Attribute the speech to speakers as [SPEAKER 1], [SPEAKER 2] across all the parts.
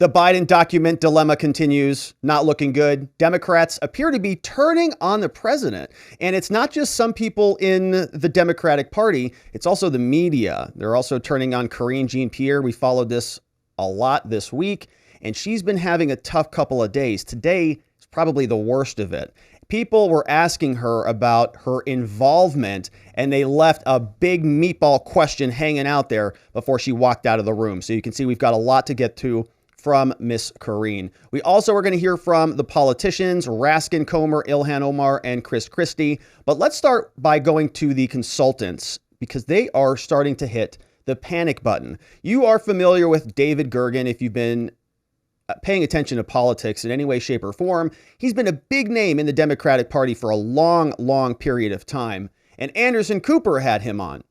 [SPEAKER 1] The Biden document dilemma continues, not looking good. Democrats appear to be turning on the president. And it's not just some people in the Democratic Party, it's also the media. They're also turning on Karine Jean-Pierre. We followed this a lot this week, and she's been having a tough couple of days. Today is probably the worst of it. People were asking her about her involvement, and they left a big meatball question hanging out there before she walked out of the room. So you can see we've got a lot to get to from Miss Karine. We also are going to hear from the politicians, Raskin, Comer, Ilhan Omar, and Chris Christie. But let's start by going to the consultants, because they are starting to hit the panic button. You are familiar with David Gergen if you've been paying attention to politics in any way, shape, or form. He's been a big name in the Democratic Party for a long, long period of time. And Anderson Cooper had him on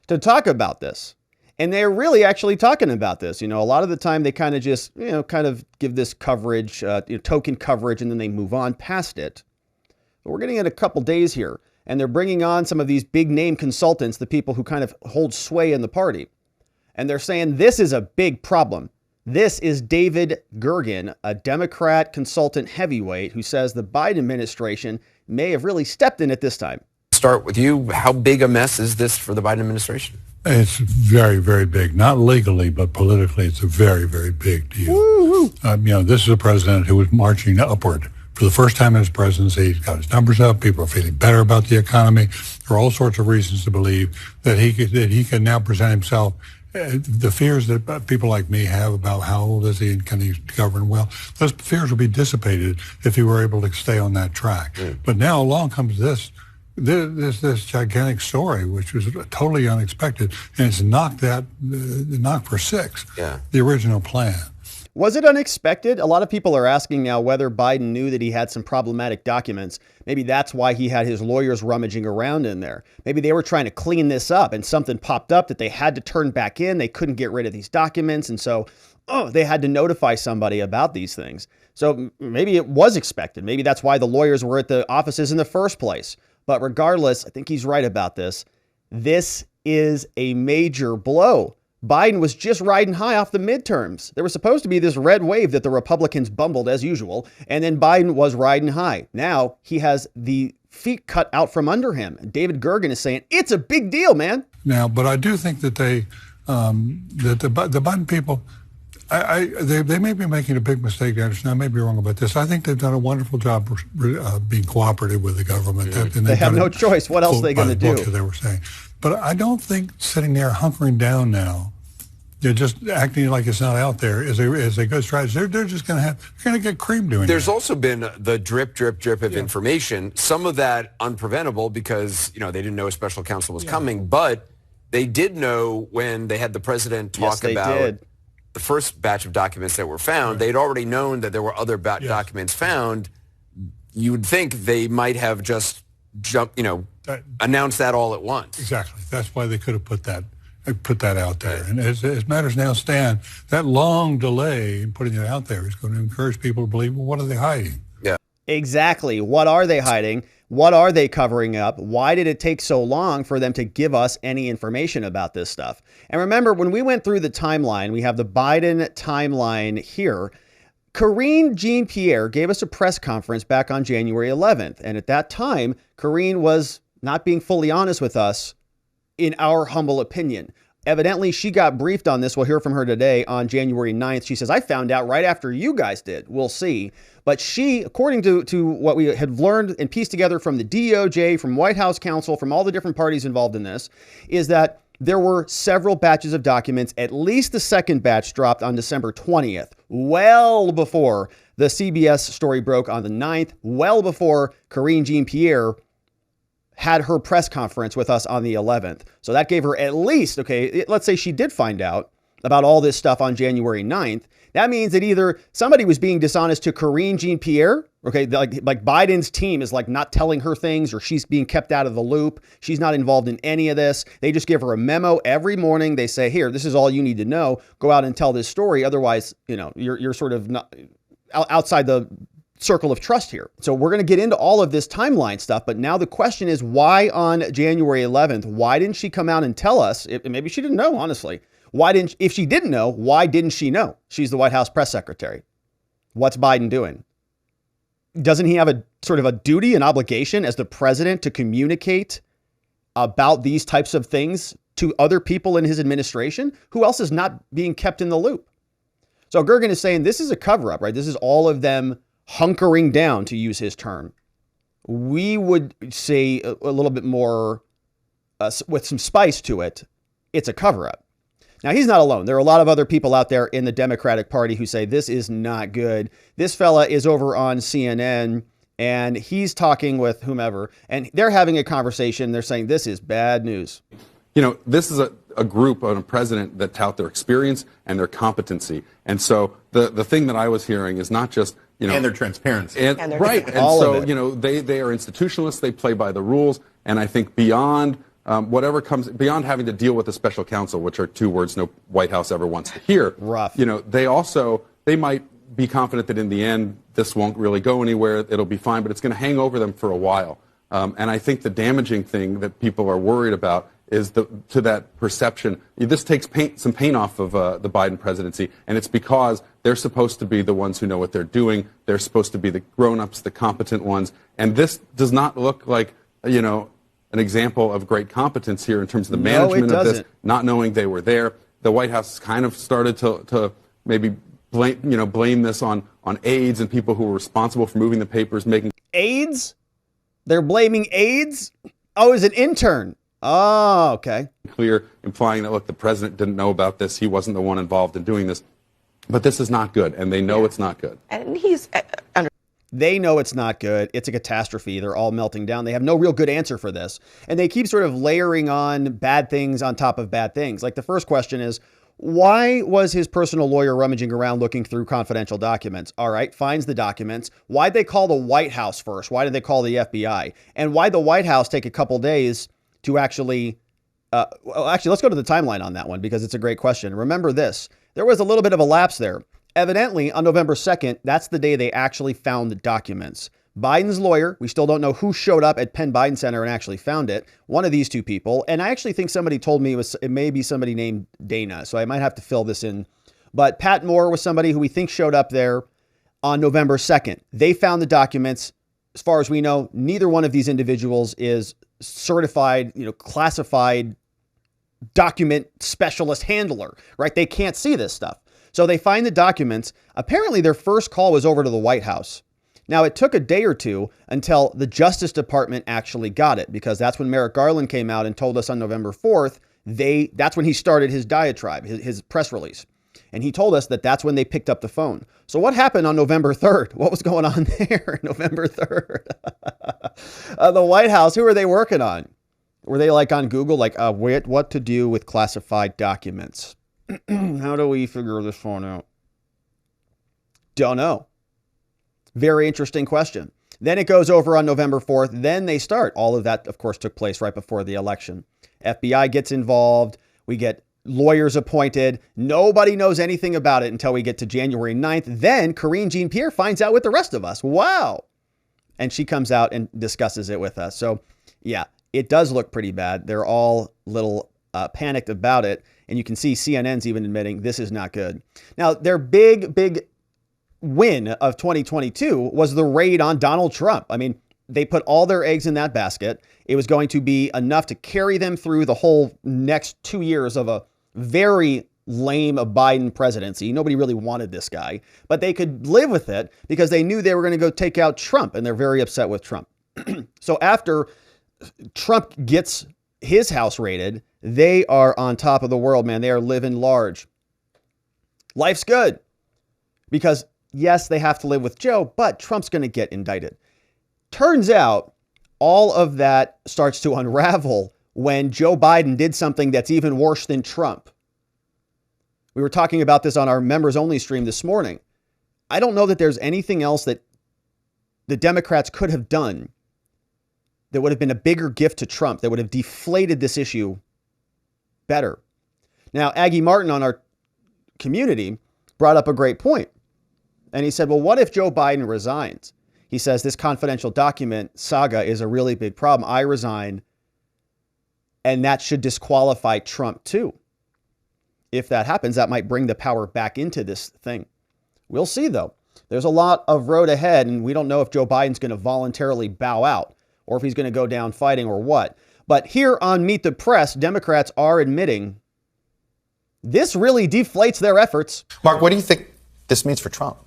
[SPEAKER 1] to talk about this. And they're really actually talking about this. You know, a lot of the time they kind of just, kind of give this coverage, token coverage, and then they move on past it. But we're getting in a couple days here, and they're bringing on some of these big name consultants, the people who kind of hold sway in the party. And they're saying this is a big problem. This is David Gergen, a Democrat consultant heavyweight, who says the Biden administration may have really stepped in at this time.
[SPEAKER 2] Start with you. How big a mess is this for the Biden administration?
[SPEAKER 3] It's very, very big. Not legally, but politically, it's a very, very big deal. This is a president who was marching upward. For the first time in his presidency, he's got his numbers up. People are feeling better about the economy. There are all sorts of reasons to believe that he can now present himself. The fears that people like me have about how old is he and can he govern well, those fears will be dissipated if he were able to stay on that track. But now along comes this gigantic story, which was totally unexpected, and it's knocked for six, the original plan.
[SPEAKER 1] Was it unexpected? A lot of people are asking now whether Biden knew that he had some problematic documents. Maybe that's why he had his lawyers rummaging around in there. Maybe they were trying to clean this up and something popped up that they had to turn back in. They couldn't get rid of these documents. And so, they had to notify somebody about these things. So maybe it was expected. Maybe that's why the lawyers were at the offices in the first place. But regardless, I think he's right about this. This is a major blow. Biden was just riding high off the midterms. There was supposed to be this red wave that the Republicans bumbled as usual, and then Biden was riding high. Now he has the feet cut out from under him. David Gergen is saying it's a big deal, man.
[SPEAKER 3] Now, but I do think that the Biden people, they may be making a big mistake, Anderson. I may be wrong about this. I think they've done a wonderful job being cooperative with the government.
[SPEAKER 1] And they have no choice. What else are they going to do?
[SPEAKER 3] They were saying. But I don't think sitting there hunkering down now, they're just acting like it's not out there is a good strategy. They're just going to get cream doing it.
[SPEAKER 2] There's also been the drip of information. Some of that unpreventable because, they didn't know a special counsel was coming. But they did know when they had the president talk about the first batch of documents that were found. Right. They'd already known that there were other documents found. You would think they might have just announced that all at once.
[SPEAKER 3] Exactly. That's why they could have put that out there. And as matters now stand, that long delay in putting it out there is going to encourage people to believe, well, what are they hiding?
[SPEAKER 2] Yeah.
[SPEAKER 1] Exactly. What are they hiding? What are they covering up? Why did it take so long for them to give us any information about this stuff? And remember, when we went through the timeline, we have the Biden timeline here. Karine Jean-Pierre gave us a press conference back on January 11th. And at that time, Karine was not being fully honest with us, in our humble opinion. Evidently, she got briefed on this. We'll hear from her today on January 9th. She says, I found out right after you guys did. We'll see. But she, according to what we had learned and pieced together from the DOJ, from White House counsel, from all the different parties involved in this, is that there were several batches of documents. At least the second batch dropped on December 20th, well before the CBS story broke on the 9th, well before Karine Jean-Pierre had her press conference with us on the 11th. So that gave her at least, let's say she did find out about all this stuff on January 9th. That means that either somebody was being dishonest to Karine Jean-Pierre, like Biden's team is like not telling her things, or she's being kept out of the loop. She's not involved in any of this. They just give her a memo every morning. They say, here, this is all you need to know. Go out and tell this story. Otherwise, you're sort of not outside the circle of trust here. So we're going to get into all of this timeline stuff. But now the question is, why on January 11th? Why didn't she come out and tell us? Maybe she didn't know, honestly. If she didn't know, why didn't she know? She's the White House press secretary. What's Biden doing? Doesn't he have a sort of a duty, an obligation as the president to communicate about these types of things to other people in his administration? Who else is not being kept in the loop? So Gergen is saying this is a cover up, right? This is all of them hunkering down, to use his term. We would say a little bit more with some spice to it. It's a cover up. Now, he's not alone. There are a lot of other people out there in the Democratic Party who say this is not good. This fella is over on CNN and he's talking with whomever and they're having a conversation. They're saying this is bad news.
[SPEAKER 4] You know, this is a group of a president that tout their experience and their competency. And so the thing that I was hearing is not just, you know,
[SPEAKER 5] and their transparency.
[SPEAKER 4] And right. And so, you know, they are institutionalists. They play by the rules. And I think beyond whatever comes beyond having to deal with a special counsel, which are two words no White House ever wants to hear.
[SPEAKER 1] Rough.
[SPEAKER 4] You know, they might be confident that in the end, this won't really go anywhere. It'll be fine, but it's going to hang over them for a while. And I think the damaging thing that people are worried about is to that perception. This takes some paint off of the Biden presidency, and it's because they're supposed to be the ones who know what they're doing. They're supposed to be the grown-ups, the competent ones. And this does not look like, you know, an example of great competence here in terms of the management of this, not knowing they were there. The White House kind of started to maybe blame this on aides and people who were responsible for moving the papers, making
[SPEAKER 1] aides. They're blaming aides. Oh, it's an intern. Oh, okay.
[SPEAKER 4] Clear, implying that, look, the president didn't know about this. He wasn't the one involved in doing this. But this is not good, and they know it's not good.
[SPEAKER 6] And he's under.
[SPEAKER 1] They know it's not good. It's a catastrophe. They're all melting down. They have no real good answer for this. And they keep sort of layering on bad things on top of bad things. Like the first question is, why was his personal lawyer rummaging around looking through confidential documents? All right, finds the documents. Why'd they call the White House first? Why did they call the FBI? And why'd the White House take a couple days to actually, let's go to the timeline on that one because it's a great question. Remember this, there was a little bit of a lapse there. Evidently, on November 2nd, that's the day they actually found the documents. Biden's lawyer, we still don't know who showed up at Penn Biden Center and actually found it. One of these two people. And I actually think somebody told me it may be somebody named Dana. So I might have to fill this in. But Pat Moore was somebody who we think showed up there on November 2nd. They found the documents. As far as we know, neither one of these individuals is certified, classified document specialist handler, right? They can't see this stuff. So they find the documents. Apparently their first call was over to the White House. Now, it took a day or two until the Justice Department actually got it, because that's when Merrick Garland came out and told us on November 4th, that's when he started his diatribe, his press release. And he told us that that's when they picked up the phone. So what happened on November 3rd? What was going on there? November 3rd. The White House, who were they working on? Were they like on Google, like what to do with classified documents? How do we figure this one out? Don't know. Very interesting question. Then it goes over on November 4th. Then they start. All of that, of course, took place right before the election. FBI gets involved. We get lawyers appointed. Nobody knows anything about it until we get to January 9th. Then Karine Jean-Pierre finds out with the rest of us. Wow. And she comes out and discusses it with us. So, yeah, it does look pretty bad. They're all a little panicked about it. And you can see CNN's even admitting this is not good. Now, their big win of 2022 was the raid on Donald Trump. I mean, they put all their eggs in that basket. It was going to be enough to carry them through the whole next 2 years of a very lame Biden presidency. Nobody really wanted this guy, but they could live with it because they knew they were going to go take out Trump, and they're very upset with Trump. So after Trump gets his house raided, they are on top of the world, man. They are living large. Life's good because yes, they have to live with Joe, but Trump's going to get indicted. Turns out all of that starts to unravel when Joe Biden did something that's even worse than Trump. We were talking about this on our members only stream this morning. I don't know that there's anything else that the Democrats could have done that would have been a bigger gift to Trump, that would have deflated this issue better. Now, Aggie Martin on our community brought up a great point. And he said, well, what if Joe Biden resigns? He says this confidential document saga is a really big problem. I resign, and that should disqualify Trump too. if that happens, that might bring the power back into this thing. We'll see, though. There's a lot of road ahead, and we don't know if Joe Biden's going to voluntarily bow out or if he's going to go down fighting or what. But here on Meet the Press, Democrats are admitting this really deflates their efforts.
[SPEAKER 5] Mark, what do you think this means for Trump?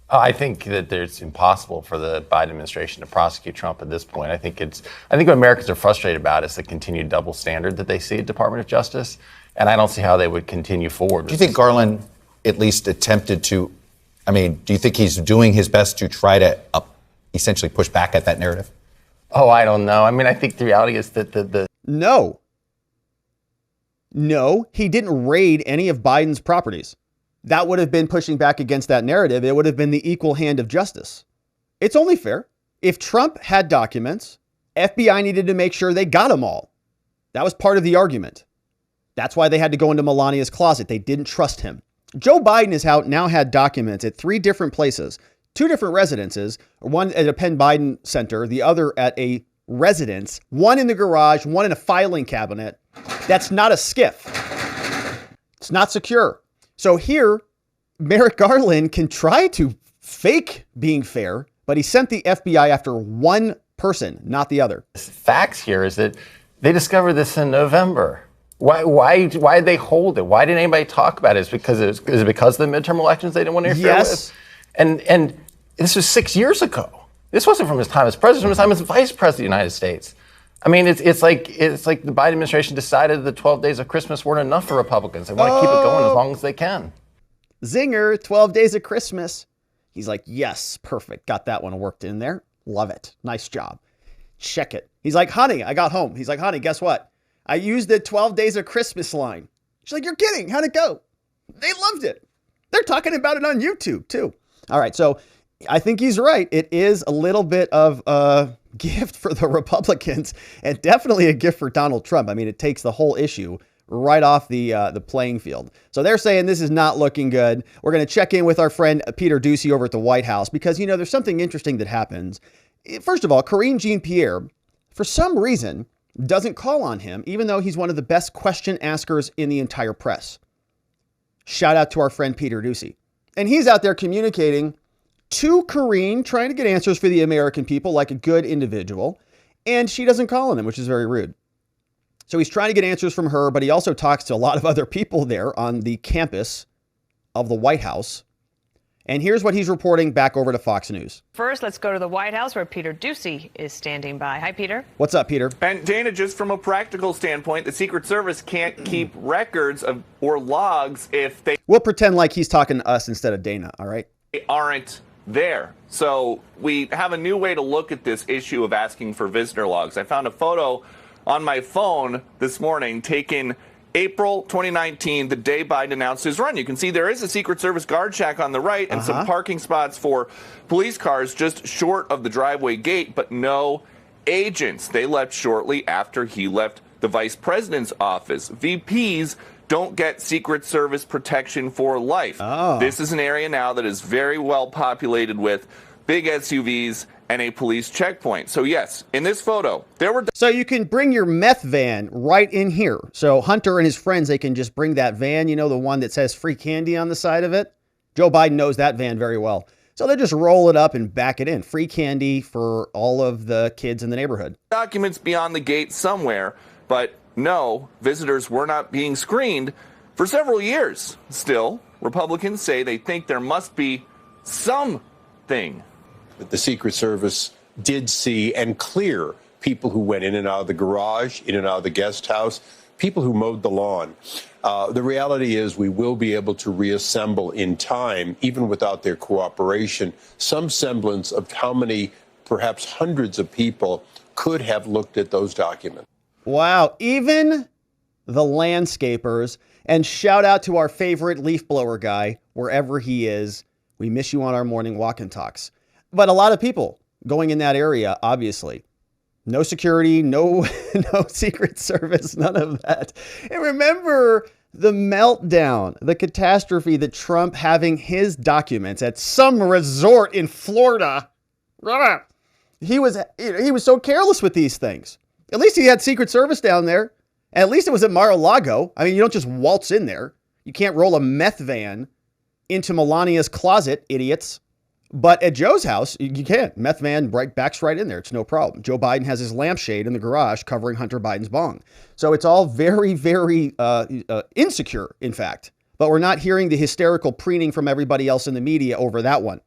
[SPEAKER 6] I think that it's impossible for the Biden administration to prosecute Trump at this point. I think what Americans are frustrated about is the continued double standard that they see at Department of Justice, and I don't see how they would continue forward.
[SPEAKER 5] Do you think Garland at least attempted to, do you think he's doing his best to try to essentially push back at that narrative?
[SPEAKER 6] Oh, I don't know. I think the reality is that
[SPEAKER 1] No, he didn't raid any of Biden's properties. That would have been pushing back against that narrative. It would have been the equal hand of justice. It's only fair. If Trump had documents, FBI needed to make sure they got them all. That was part of the argument. That's why they had to go into Melania's closet. They didn't trust him. Joe Biden has now had documents at 3 different places, 2 different residences, one at a Penn Biden center, the other at a residence, one in the garage, one in a filing cabinet. That's not a skiff. It's not secure. So here, Merrick Garland can try to fake being fair, but he sent the FBI after one person, not the other.
[SPEAKER 6] The facts here is that they discovered this in November. Why did they hold it? Why didn't anybody talk about it? Is it because of the midterm elections they didn't want to interfere with? And this was 6 years ago. This wasn't from his time as president, it was from his time as vice president of the United States. It's like the Biden administration decided the 12 days of Christmas weren't enough for Republicans. They want to keep it going as long as they can.
[SPEAKER 1] Zinger, 12 days of Christmas. He's like, yes, perfect. Got that one worked in there. Love it. Nice job. Check it. He's like, honey, I got home. He's like, honey, guess what? I used the 12 days of Christmas line. She's like, you're kidding. How'd it go? They loved it. They're talking about it on YouTube too. All right. So I think he's right. It is a little bit of a gift for the Republicans and definitely a gift for Donald Trump. It takes the whole issue right off the playing field. So they're saying this is not looking good. We're going to check in with our friend Peter Doocy over at the White House because, there's something interesting that happens. First of all, Karine Jean-Pierre, for some reason, doesn't call on him, even though he's one of the best question askers in the entire press. Shout out to our friend Peter Doocy. And he's out there communicating to Karine, trying to get answers for the American people like a good individual. And she doesn't call on him, which is very rude. So he's trying to get answers from her, but he also talks to a lot of other people there on the campus of the White House. And here's what he's reporting back over to Fox News.
[SPEAKER 7] First, let's go to the White House where Peter Doocy is standing by. Hi, Peter.
[SPEAKER 1] What's up, Peter?
[SPEAKER 8] And Dana, just from a practical standpoint, the Secret Service can't keep records or logs if they
[SPEAKER 1] We'll pretend like he's talking to us instead of Dana, all right?
[SPEAKER 8] aren't there. So we have a new way to look at this issue of asking for visitor logs. I found a photo on my phone this morning taken April 2019, the day Biden announced his run. You can see there is a Secret Service guard shack on the right and some parking spots for police cars just short of the driveway gate, but no agents. They left shortly after he left the vice president's office. VPs don't get Secret Service protection for life. This is an area now that is very well populated with big SUVs and a police checkpoint. So yes, in this photo, there were...
[SPEAKER 1] So you can bring your meth van right in here. So Hunter and his friends, they can just bring that van, the one that says free candy on the side of it. Joe Biden knows that van very well. So they just roll it up and back it in. Free candy for all of the kids in the neighborhood.
[SPEAKER 8] Documents beyond the gate somewhere, but no, visitors were not being screened for several years. Still, Republicans say they think there must be something.
[SPEAKER 9] The Secret Service did see and clear people who went in and out of the garage, in and out of the guest house, people who mowed the lawn. The reality is we will be able to reassemble in time, even without their cooperation, some semblance of how many, perhaps hundreds of people could have looked at those documents.
[SPEAKER 1] Wow. Even the landscapers. And shout out to our favorite leaf blower guy, wherever he is. We miss you on our morning walk and talks. But a lot of people going in that area, obviously. No security, no Secret Service, none of that. And remember the meltdown, the catastrophe that Trump having his documents at some resort in Florida. He was so careless with these things. At least he had Secret Service down there. At least it was at Mar-a-Lago. You don't just waltz in there. You can't roll a meth van into Melania's closet, idiots. But at Joe's house, you can't. Meth van backs right in there. It's no problem. Joe Biden has his lampshade in the garage covering Hunter Biden's bong. So it's all very, very insecure, in fact. But we're not hearing the hysterical preening from everybody else in the media over that one.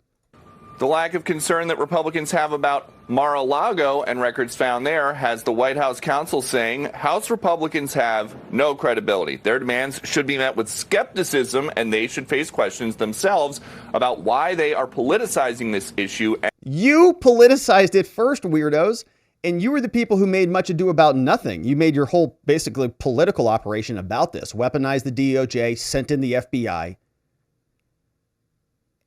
[SPEAKER 8] The lack of concern that Republicans have about Mar-a-Lago and records found there has the White House counsel saying House Republicans have no credibility. Their demands should be met with skepticism, and they should face questions themselves about why they are politicizing this issue.
[SPEAKER 1] You politicized it first, weirdos, and you were the people who made much ado about nothing. You made your whole, basically, political operation about this. Weaponized the DOJ, sent in the FBI,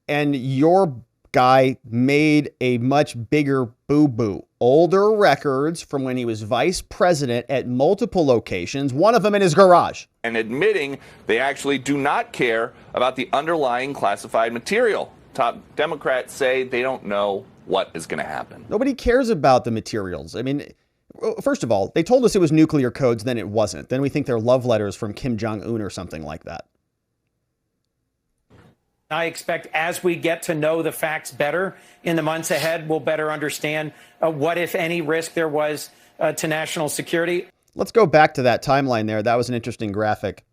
[SPEAKER 1] and your guy made a much bigger boo-boo. Older records from when he was vice president at multiple locations, one of them in his garage.
[SPEAKER 8] And admitting they actually do not care about the underlying classified material. Top Democrats say they don't know what is going to happen.
[SPEAKER 1] Nobody cares about the materials. I mean, first of all, they told us it was nuclear codes, then it wasn't. Then we think they're love letters from Kim Jong-un or something like that.
[SPEAKER 10] I expect as we get to know the facts better in the months ahead, we'll better understand what, if any, risk there was to national security.
[SPEAKER 1] Let's go back to that timeline there. That was an interesting graphic.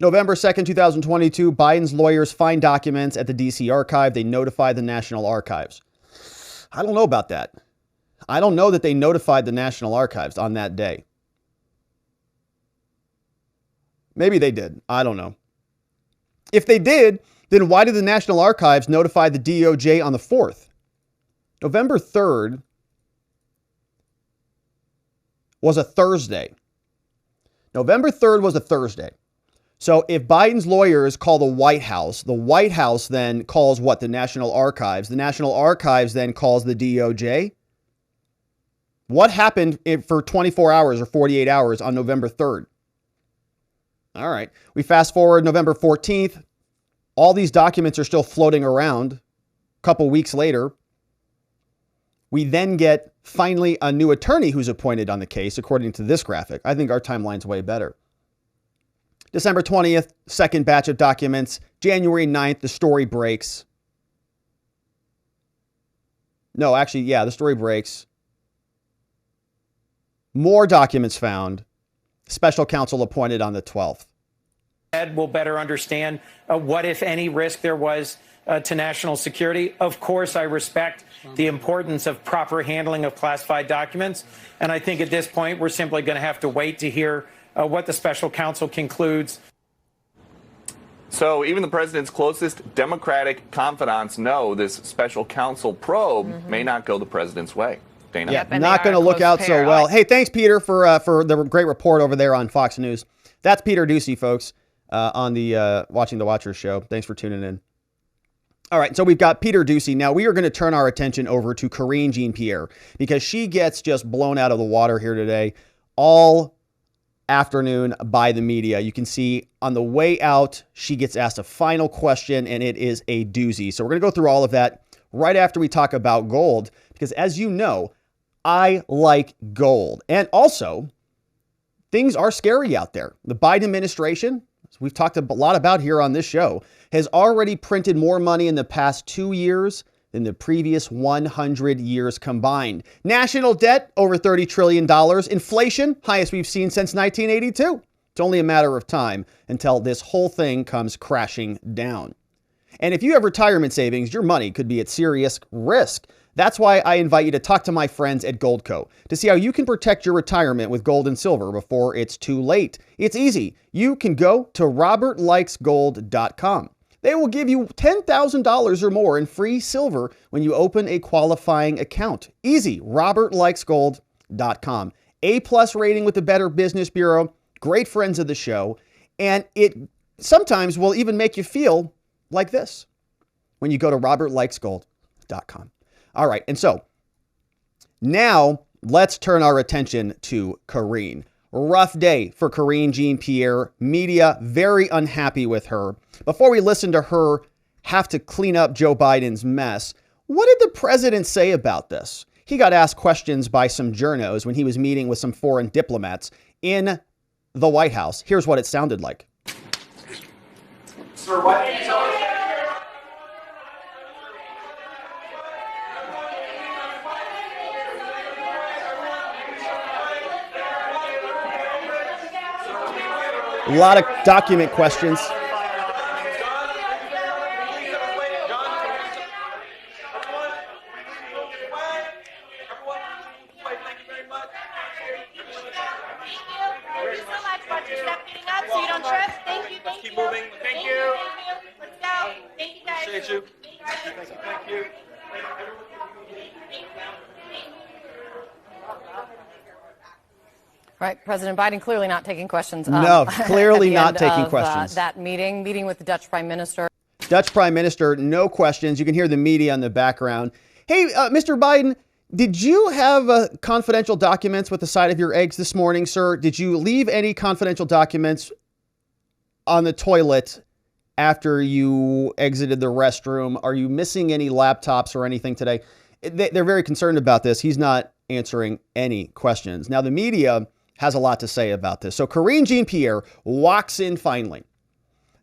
[SPEAKER 1] November 2nd, 2022, Biden's lawyers find documents at the D.C. archive. They notify the National Archives. I don't know about that. I don't know that they notified the National Archives on that day. Maybe they did. I don't know. If they did, then why did the National Archives notify the DOJ on the 4th? November 3rd was a Thursday. November 3rd was a Thursday. So if Biden's lawyers call the White House then calls what? The National Archives. The National Archives then calls the DOJ. What happened for 24 hours or 48 hours on November 3rd? All right. We fast forward November 14th. All these documents are still floating around. A couple weeks later, we then get finally a new attorney who's appointed on the case, according to this graphic. I think our timeline's way better. December 20th, second batch of documents. January 9th, the story breaks. No, actually, yeah, the story breaks. More documents found. Special counsel appointed on the 12th.
[SPEAKER 10] We'll better understand what, if any, risk there was to national security. Of course, I respect the importance of proper handling of classified documents. And I think at this point, we're simply going to have to wait to hear what the special counsel concludes.
[SPEAKER 8] So even the president's closest Democratic confidants know this special counsel probe may not go the president's way. Dana?
[SPEAKER 1] Yeah, not going to look out so well. Hey, thanks, Peter, for the great report over there on Fox News. That's Peter Doocy, folks. On the Watching the Watchers show. Thanks for tuning in. All right, so we've got Peter Doocy. Now we are going to turn our attention over to Karine Jean-Pierre because she gets just blown out of the water here today all afternoon by the media. You can see on the way out, she gets asked a final question, and it is a doozy. So we're going to go through all of that right after we talk about gold because, as you know, I like gold. And also, things are scary out there. The Biden administration, we've talked a lot about here on this show, has already printed more money in the past 2 years than the previous 100 years combined. National debt, over $30 trillion. Inflation, highest we've seen since 1982. It's only a matter of time until this whole thing comes crashing down. And if you have retirement savings, your money could be at serious risk. That's why I invite you to talk to my friends at Goldco to see how you can protect your retirement with gold and silver before it's too late. It's easy. You can go to robertlikesgold.com. They will give you $10,000 or more in free silver when you open a qualifying account. Easy. robertlikesgold.com. A+ rating with the Better Business Bureau. Great friends of the show. And it sometimes will even make you feel like this when you go to robertlikesgold.com. All right, and so now let's turn our attention to Karine. Rough day for Karine Jean-Pierre. Media very unhappy with her. Before we listen to her have to clean up Joe Biden's mess, what did the president say about this? He got asked questions by some journos when he was meeting with some foreign diplomats in the White House. Here's what it sounded like.
[SPEAKER 11] Sir, why didn't you tell us?
[SPEAKER 1] A lot of document questions.
[SPEAKER 12] Right, President Biden clearly not taking questions.
[SPEAKER 1] No, clearly not taking questions.
[SPEAKER 12] That meeting with the Dutch Prime Minister.
[SPEAKER 1] Dutch Prime Minister, no questions. You can hear the media in the background. Hey, Mr. Biden, did you have confidential documents with the side of your eggs this morning, sir? Did you leave any confidential documents on the toilet after you exited the restroom? Are you missing any laptops or anything today? They're very concerned about this. He's not answering any questions. Now, the media has a lot to say about this. So Karine Jean-Pierre walks in finally,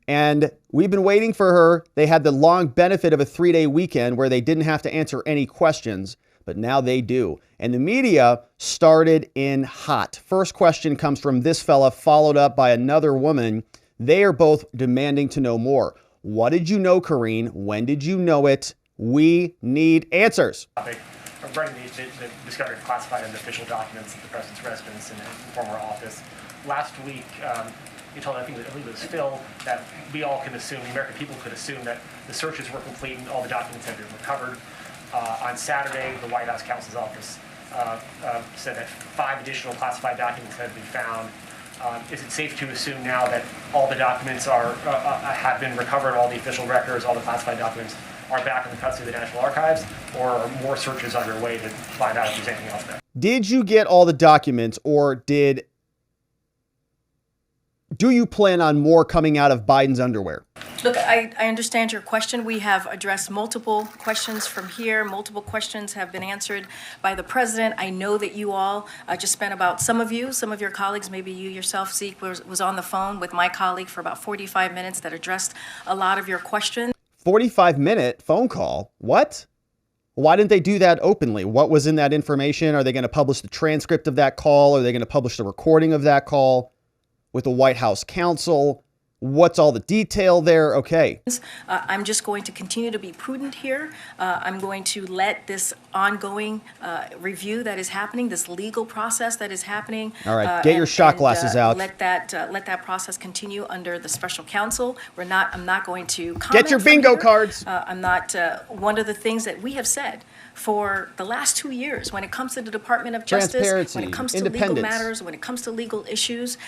[SPEAKER 1] and we've been waiting for her. They had the long benefit of a 3-day weekend where they didn't have to answer any questions, but now they do. And the media started in hot. First question comes from this fella, followed up by another woman. They are both demanding to know more. What did you know, Karine? When did you know it? We need answers.
[SPEAKER 13] Regarding the discovery of classified and official documents at the president's residence and former office. Last week, you told, I believe it was Phil, that we all can assume, the American people could assume that the searches were complete and all the documents had been recovered. On Saturday, the White House counsel's office said that 5 additional classified documents had been found. Is it safe to assume now that all the documents have been recovered, all the official records, all the classified documents are back in the custody of the National Archives, or are more searches underway to find out if there's anything else there?
[SPEAKER 1] Did you get all the documents, or do you plan on more coming out of Biden's underwear?
[SPEAKER 14] Look, I understand your question. We have addressed multiple questions from here. Multiple questions have been answered by the president. I know that you all just spent about, some of your colleagues, maybe you yourself, Zeke, was on the phone with my colleague for about 45 minutes that addressed a lot of your questions. 45-minute phone call? What? Why didn't they do that openly? What was in that information? Are they going to publish the transcript of that call? Are they going to publish the recording of that call with the White House counsel? What's all the detail there? Okay. I'm just going to continue to be prudent here. I'm going to let this ongoing review that is happening, this legal process that is happening.
[SPEAKER 1] All right, get your shot glasses out.
[SPEAKER 14] Let that process continue under the special counsel. I'm not going to comment.
[SPEAKER 1] Get your bingo cards.
[SPEAKER 14] I'm not. One of the things that we have said for the last 2 years, when it comes to the Department of Justice, when it comes to legal matters, when it comes to legal issues,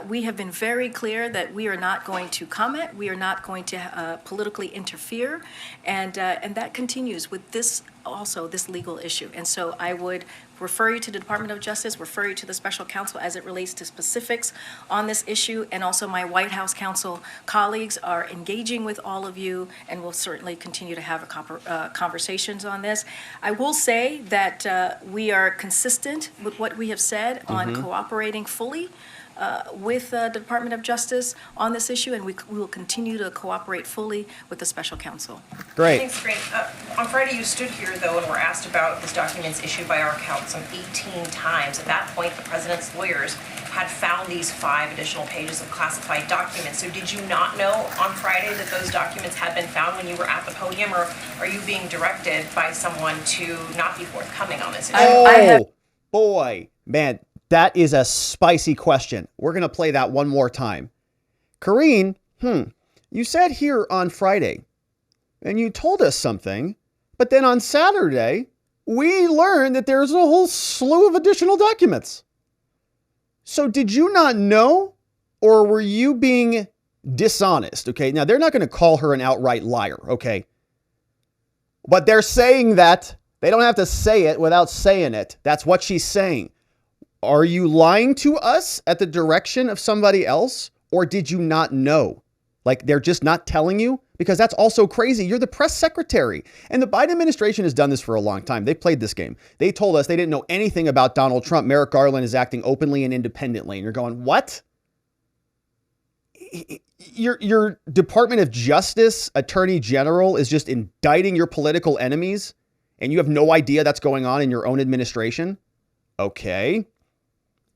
[SPEAKER 14] we have been very clear that we are not going to comment. We are not going to politically interfere, and that continues with this legal issue. And so I would refer you to the Department of Justice, refer you to the special counsel as it relates to specifics on this issue, and also my White House counsel colleagues are engaging with all of you, and will certainly continue to have conversations on this. I will say that we are consistent with what we have said on cooperating fully with the Department of Justice on this issue, and we will continue to cooperate fully with the special counsel.
[SPEAKER 1] Great.
[SPEAKER 15] Thanks, Grant. On Friday, you stood here, though, and were asked about these documents issued by our count some 18 times. At that point, the president's lawyers had found these 5 additional pages of classified documents. So did you not know on Friday that those documents had been found when you were at the podium, or are you being directed by someone to not be forthcoming on this issue?
[SPEAKER 1] Oh, boy, man. That is a spicy question. We're going to play that one more time. Karine, you sat here on Friday and you told us something, but then on Saturday, we learned that there's a whole slew of additional documents. So did you not know, or were you being dishonest? Okay, now they're not going to call her an outright liar, okay? But they're saying that. They don't have to say it without saying it. That's what she's saying. Are you lying to us at the direction of somebody else, or did you not know? Like, they're just not telling you? Because that's also crazy. You're the press secretary. And the Biden administration has done this for a long time. They played this game. They told us they didn't know anything about Donald Trump. Merrick Garland is acting openly and independently. And you're going, what? Your Department of Justice Attorney General is just indicting your political enemies, and you have no idea that's going on in your own administration? Okay.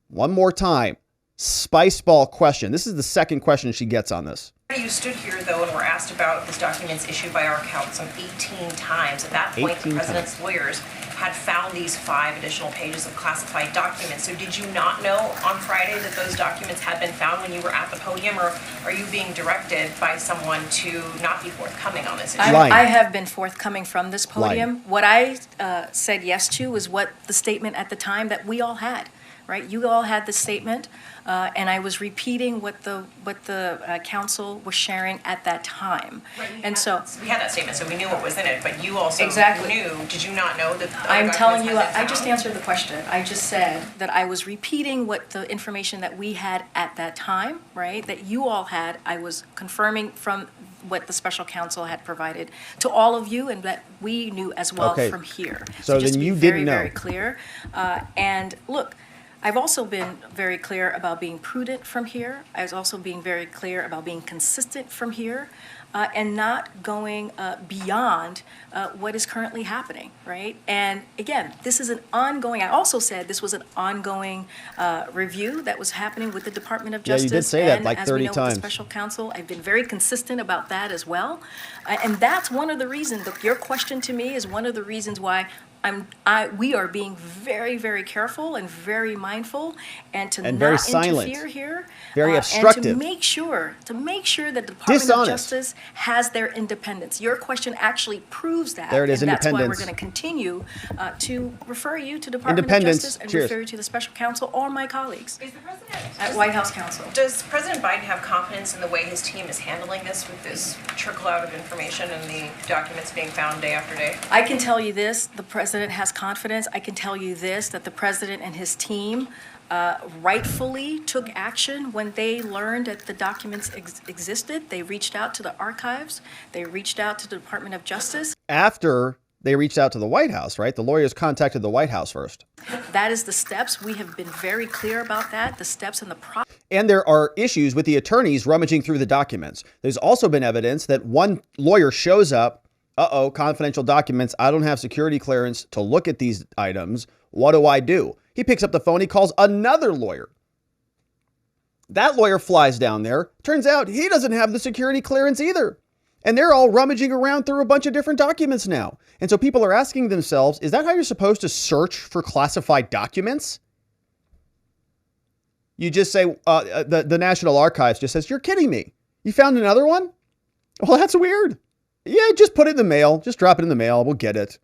[SPEAKER 1] One more time. Spice ball question. This is the second question she gets on this.
[SPEAKER 15] You stood here, though, and were asked about this documents issued by our count some 18 times. At that point, the president's lawyers had found these 5 additional pages of classified documents. So did you not know on Friday that those documents had been found when you were at the podium, or are you being directed by someone to not be forthcoming on this issue?
[SPEAKER 14] I have been forthcoming from this podium. What I said yes to was what the statement at the time that we all had. Right, you all had the statement, and I was repeating what the council was sharing at that time.
[SPEAKER 15] Right,
[SPEAKER 14] and so
[SPEAKER 15] we had that statement, so we knew what was in it. But you also knew. Did you not know that?
[SPEAKER 14] I'm telling you, I just answered the question. I just said that I was repeating what the information that we had at that time. Right, that you all had. I was confirming from what the special counsel had provided to all of you, and that we knew as well from here.
[SPEAKER 1] So
[SPEAKER 14] just
[SPEAKER 1] then you
[SPEAKER 14] be
[SPEAKER 1] didn't know.
[SPEAKER 14] Very clear. And look. I've also been very clear about being prudent from here. I was also being very clear about being consistent from here and not going beyond what is currently happening, right? And again, this is an ongoing, I also said this was an ongoing review that was happening with the Department of Justice.
[SPEAKER 1] Yeah, you did say that like 30 times.
[SPEAKER 14] And as we know, with the special counsel, I've been very consistent about that as well. And that's one of the reasons, your question to me is one of the reasons why we are being very, very careful and very mindful, and to not
[SPEAKER 1] very silent.
[SPEAKER 14] interfere here,
[SPEAKER 1] very obstructive,
[SPEAKER 14] and to make sure that the Department of Justice has their independence. Your question actually proves that.
[SPEAKER 1] There it is,
[SPEAKER 14] and
[SPEAKER 1] independence.
[SPEAKER 14] That's why we're going to continue to refer you to Department of Justice and refer you to the special counsel or my colleagues at White House Counsel.
[SPEAKER 15] Does President Biden have confidence in the way his team is handling this, with this trickle out of information and the documents being found day after day?
[SPEAKER 14] I can tell you this: the president has confidence. I can tell you this, that the president and his team rightfully took action when they learned that the documents existed. They reached out to the archives. They reached out to the Department of Justice.
[SPEAKER 1] After they reached out to the White House, right? The lawyers contacted the White House first.
[SPEAKER 14] That is the steps. We have been very clear about that, the steps and the process.
[SPEAKER 1] And there are issues with the attorneys rummaging through the documents. There's also been evidence that one lawyer shows up, confidential documents. I don't have security clearance to look at these items. What do? He picks up the phone. He calls another lawyer. That lawyer flies down there. Turns out he doesn't have the security clearance either. And they're all rummaging around through a bunch of different documents now. And so people are asking themselves, is that how you're supposed to search for classified documents? You just say, the National Archives just says, you're kidding me. You found another one? Well, that's weird. Yeah, just put it in the mail. Just drop it in the mail. We'll get it.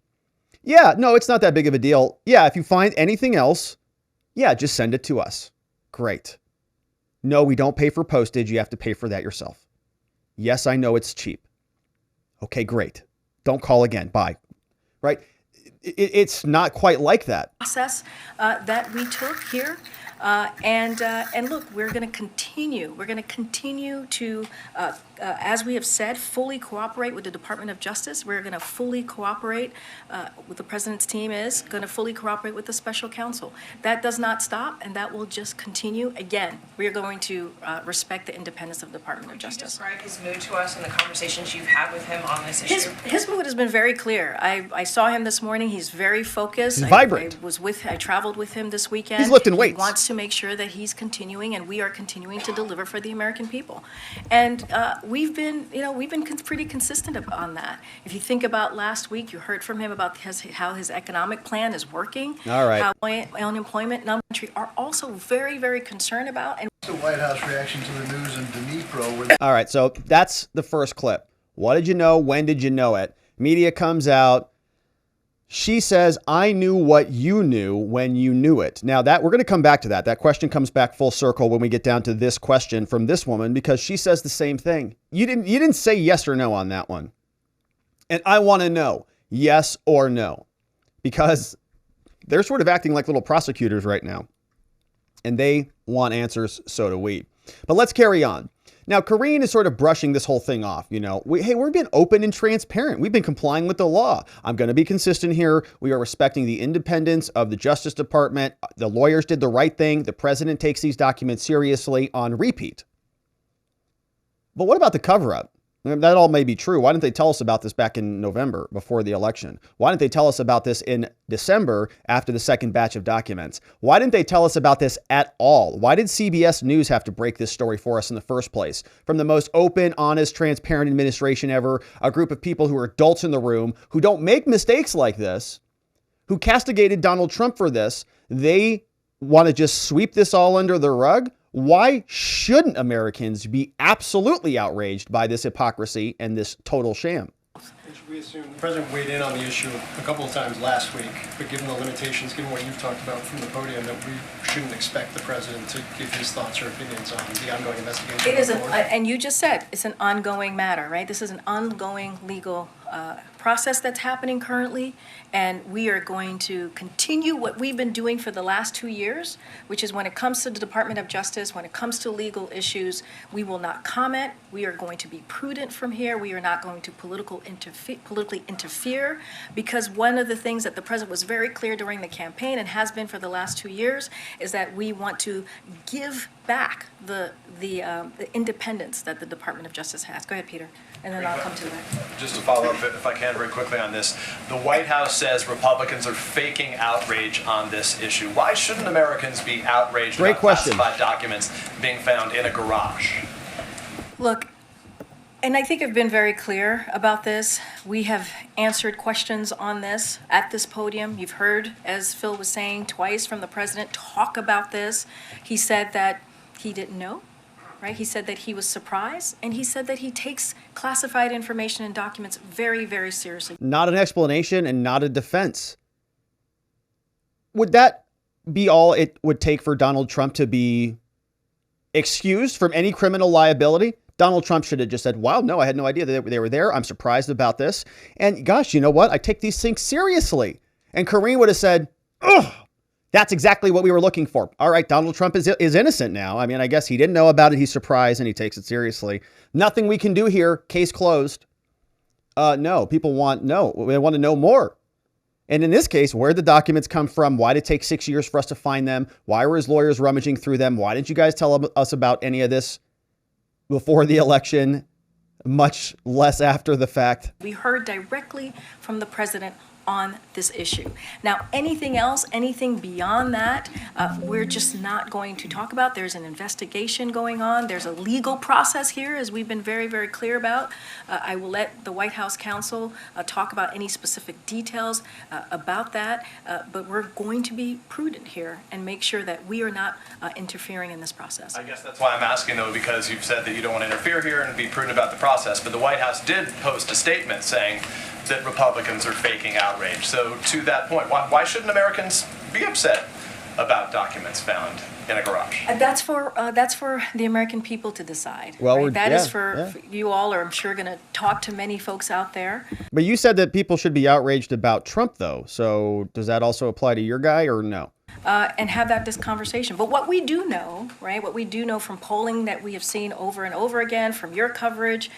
[SPEAKER 1] Yeah, no, it's not that big of a deal. Yeah, if you find anything else, yeah, just send it to us. Great. No, we don't pay for postage. You have to pay for that yourself. Yes, I know it's cheap. Okay, great. Don't call again. Bye. Right? It's not quite like that.
[SPEAKER 14] Process that we took here. And look, we're going to continue. We're going to continue to, as we have said, fully cooperate with the Department of Justice. We're going to fully cooperate with the president's team is going to fully cooperate with the special counsel. That does not stop, and that will just continue. Again, we are going to respect the independence of the Department of Justice.
[SPEAKER 15] Could you describe his mood to us and the conversations you've had with him on this issue?
[SPEAKER 14] His mood has been very clear. I saw him this morning. He's very focused.
[SPEAKER 1] He's vibrant.
[SPEAKER 14] I traveled with him this weekend.
[SPEAKER 1] He's lifting weights.
[SPEAKER 14] He wants to make sure that he's continuing, and we are continuing to deliver for the American people. And we've been pretty consistent on that. If you think about last week, you heard from him about how his economic plan is working.
[SPEAKER 1] All right.
[SPEAKER 14] How unemployment numbers are also very, very concerned about. And
[SPEAKER 11] the White House reaction to the news in Dnipro.
[SPEAKER 1] All right, so that's the first clip. What did you know? When did you know it? Media comes out. She says, I knew what you knew when you knew it. Now that we're going to come back to that. That question comes back full circle when we get down to this question from this woman, because she says the same thing. You didn't say yes or no on that one. And I want to know yes or no, because they're sort of acting like little prosecutors right now, and they want answers. So do we. But let's carry on. Now, Karine is sort of brushing this whole thing off. We're being open and transparent. We've been complying with the law. I'm going to be consistent here. We are respecting the independence of the Justice Department. The lawyers did the right thing. The president takes these documents seriously, on repeat. But what about the cover-up? I mean, that all may be true. Why didn't they tell us about this back in November before the election? Why didn't they tell us about this in December after the second batch of documents? Why didn't they tell us about this at all? Why did CBS News have to break this story for us in the first place? From the most open, honest, transparent administration ever, a group of people who are adults in the room, who don't make mistakes like this, who castigated Donald Trump for this, they want to just sweep this all under the rug? Why shouldn't Americans be absolutely outraged by this hypocrisy and this total sham?
[SPEAKER 11] Should we assume the president weighed in on the issue a couple of times last week, but given the limitations, given what you've talked about from the podium, that we shouldn't expect the president to give his thoughts or opinions on the ongoing investigation?
[SPEAKER 14] It is, and you just said it's an ongoing matter, right? This is an ongoing legal process that's happening currently, and we are going to continue what we've been doing for the last 2 years, which is when it comes to the Department of Justice, when it comes to legal issues, we will not comment. We are going to be prudent from here. We are not going to politically interfere, because one of the things that the president was very clear during the campaign and has been for the last 2 years is that we want to give back the independence that the Department of Justice has. Go ahead, Peter, and then I'll come to that.
[SPEAKER 16] Just to follow up, if I can, very quickly on this. The White House says Republicans are faking outrage on this issue. Why shouldn't Americans be outraged about classified documents being found in a garage?
[SPEAKER 14] Look, and I think I've been very clear about this. We have answered questions on this at this podium. You've heard, as Phil was saying, twice from the president talk about this. He said that he didn't know. Right? He said that he was surprised, and he said that he takes classified information and documents very, very seriously.
[SPEAKER 1] Not an explanation and not a defense. Would that be all it would take for Donald Trump to be excused from any criminal liability? Donald Trump should have just said, wow, no, I had no idea that they were there. I'm surprised about this. And gosh, you know what? I take these things seriously. And Karine would have said, ugh. That's exactly what we were looking for. All right, Donald Trump is innocent now. I mean, I guess he didn't know about it. He's surprised and he takes it seriously. Nothing we can do here. Case closed. No, people they want to know more. And in this case, where did the documents come from? Why did it take 6 years for us to find them? Why were his lawyers rummaging through them? Why didn't you guys tell us about any of this before the election, much less after the fact?
[SPEAKER 14] We heard directly from the president on this issue. Now, anything else, anything beyond that, we're just not going to talk about. There's an investigation going on. There's a legal process here, as we've been very, very clear about. I will let the White House counsel talk about any specific details about that, but we're going to be prudent here and make sure that we are not interfering in this process.
[SPEAKER 16] I guess that's why I'm asking, though, because you've said that you don't want to interfere here and be prudent about the process, but the White House did post a statement saying that Republicans are faking outrage. So to that point, why shouldn't Americans be upset about documents found in a garage?
[SPEAKER 14] That's for the American people to decide.
[SPEAKER 1] Well,
[SPEAKER 14] right? That is for you all, or I'm sure going to talk to many folks out there.
[SPEAKER 1] But you said that people should be outraged about Trump, though. So does that also apply to your guy or no?
[SPEAKER 14] And have this conversation. But what we do know, right, what we do know from polling that we have seen over and over again, from your coverage,